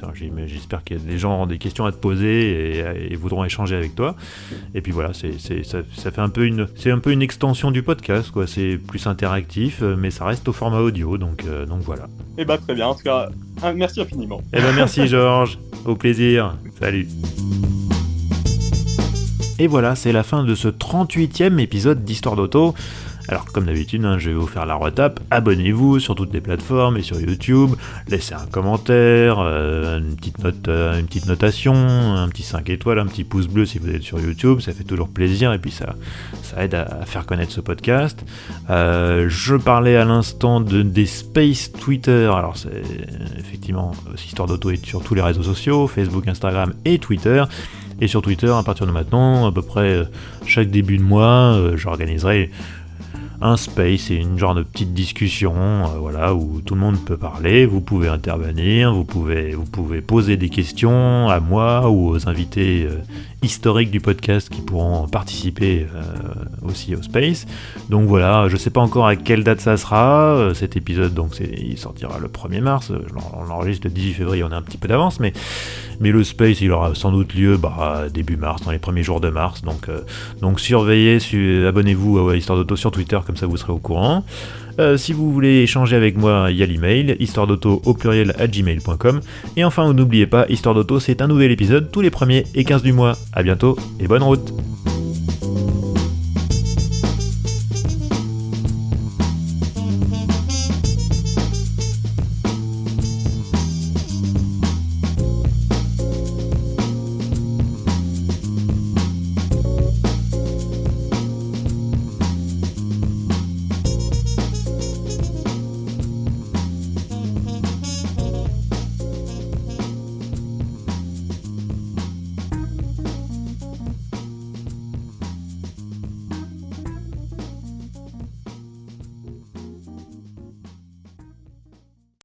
j'espère que les gens auront des questions à te poser et voudront échanger avec toi. Et puis voilà, ça fait un peu une extension du podcast, quoi. C'est plus interactif, mais ça reste au format audio, donc voilà. Et bah très bien. En tout cas, merci infiniment. Eh ben merci Georges, au plaisir, salut. Et voilà, c'est la fin de ce 38e épisode d'Histoire d'Auto. Alors comme d'habitude, je vais vous faire la retape. Abonnez-vous sur toutes les plateformes et sur YouTube. Laissez un commentaire, une petite notation, un petit 5 étoiles, un petit pouce bleu si vous êtes sur YouTube. Ça fait toujours plaisir, et puis ça aide à faire connaître ce podcast. Je parlais à l'instant des Space Twitter. Alors c'est effectivement, Histoire d'Auto est sur tous les réseaux sociaux, Facebook, Instagram et Twitter. Et sur Twitter, à partir de maintenant, à peu près chaque début de mois, j'organiserai un space et une genre de petite discussion, voilà, où tout le monde peut parler, vous pouvez intervenir, vous pouvez poser des questions à moi ou aux invités historiques du podcast qui pourront participer aussi au space. Donc voilà, je sais pas encore à quelle date ça sera, cet épisode, donc il sortira le 1er mars, on l'enregistre le 18 février, on a un petit peu d'avance, mais le space il aura sans doute lieu début mars, dans les premiers jours de mars, donc surveillez, abonnez-vous à Histoire d'Auto sur Twitter, comme ça vous serez au courant. Si vous voulez échanger avec moi, il y a l'email, histoiredauto@gmail.com. Et enfin, n'oubliez pas, Histoire d'Auto, c'est un nouvel épisode tous les 1er et 15 du mois. À bientôt et bonne route.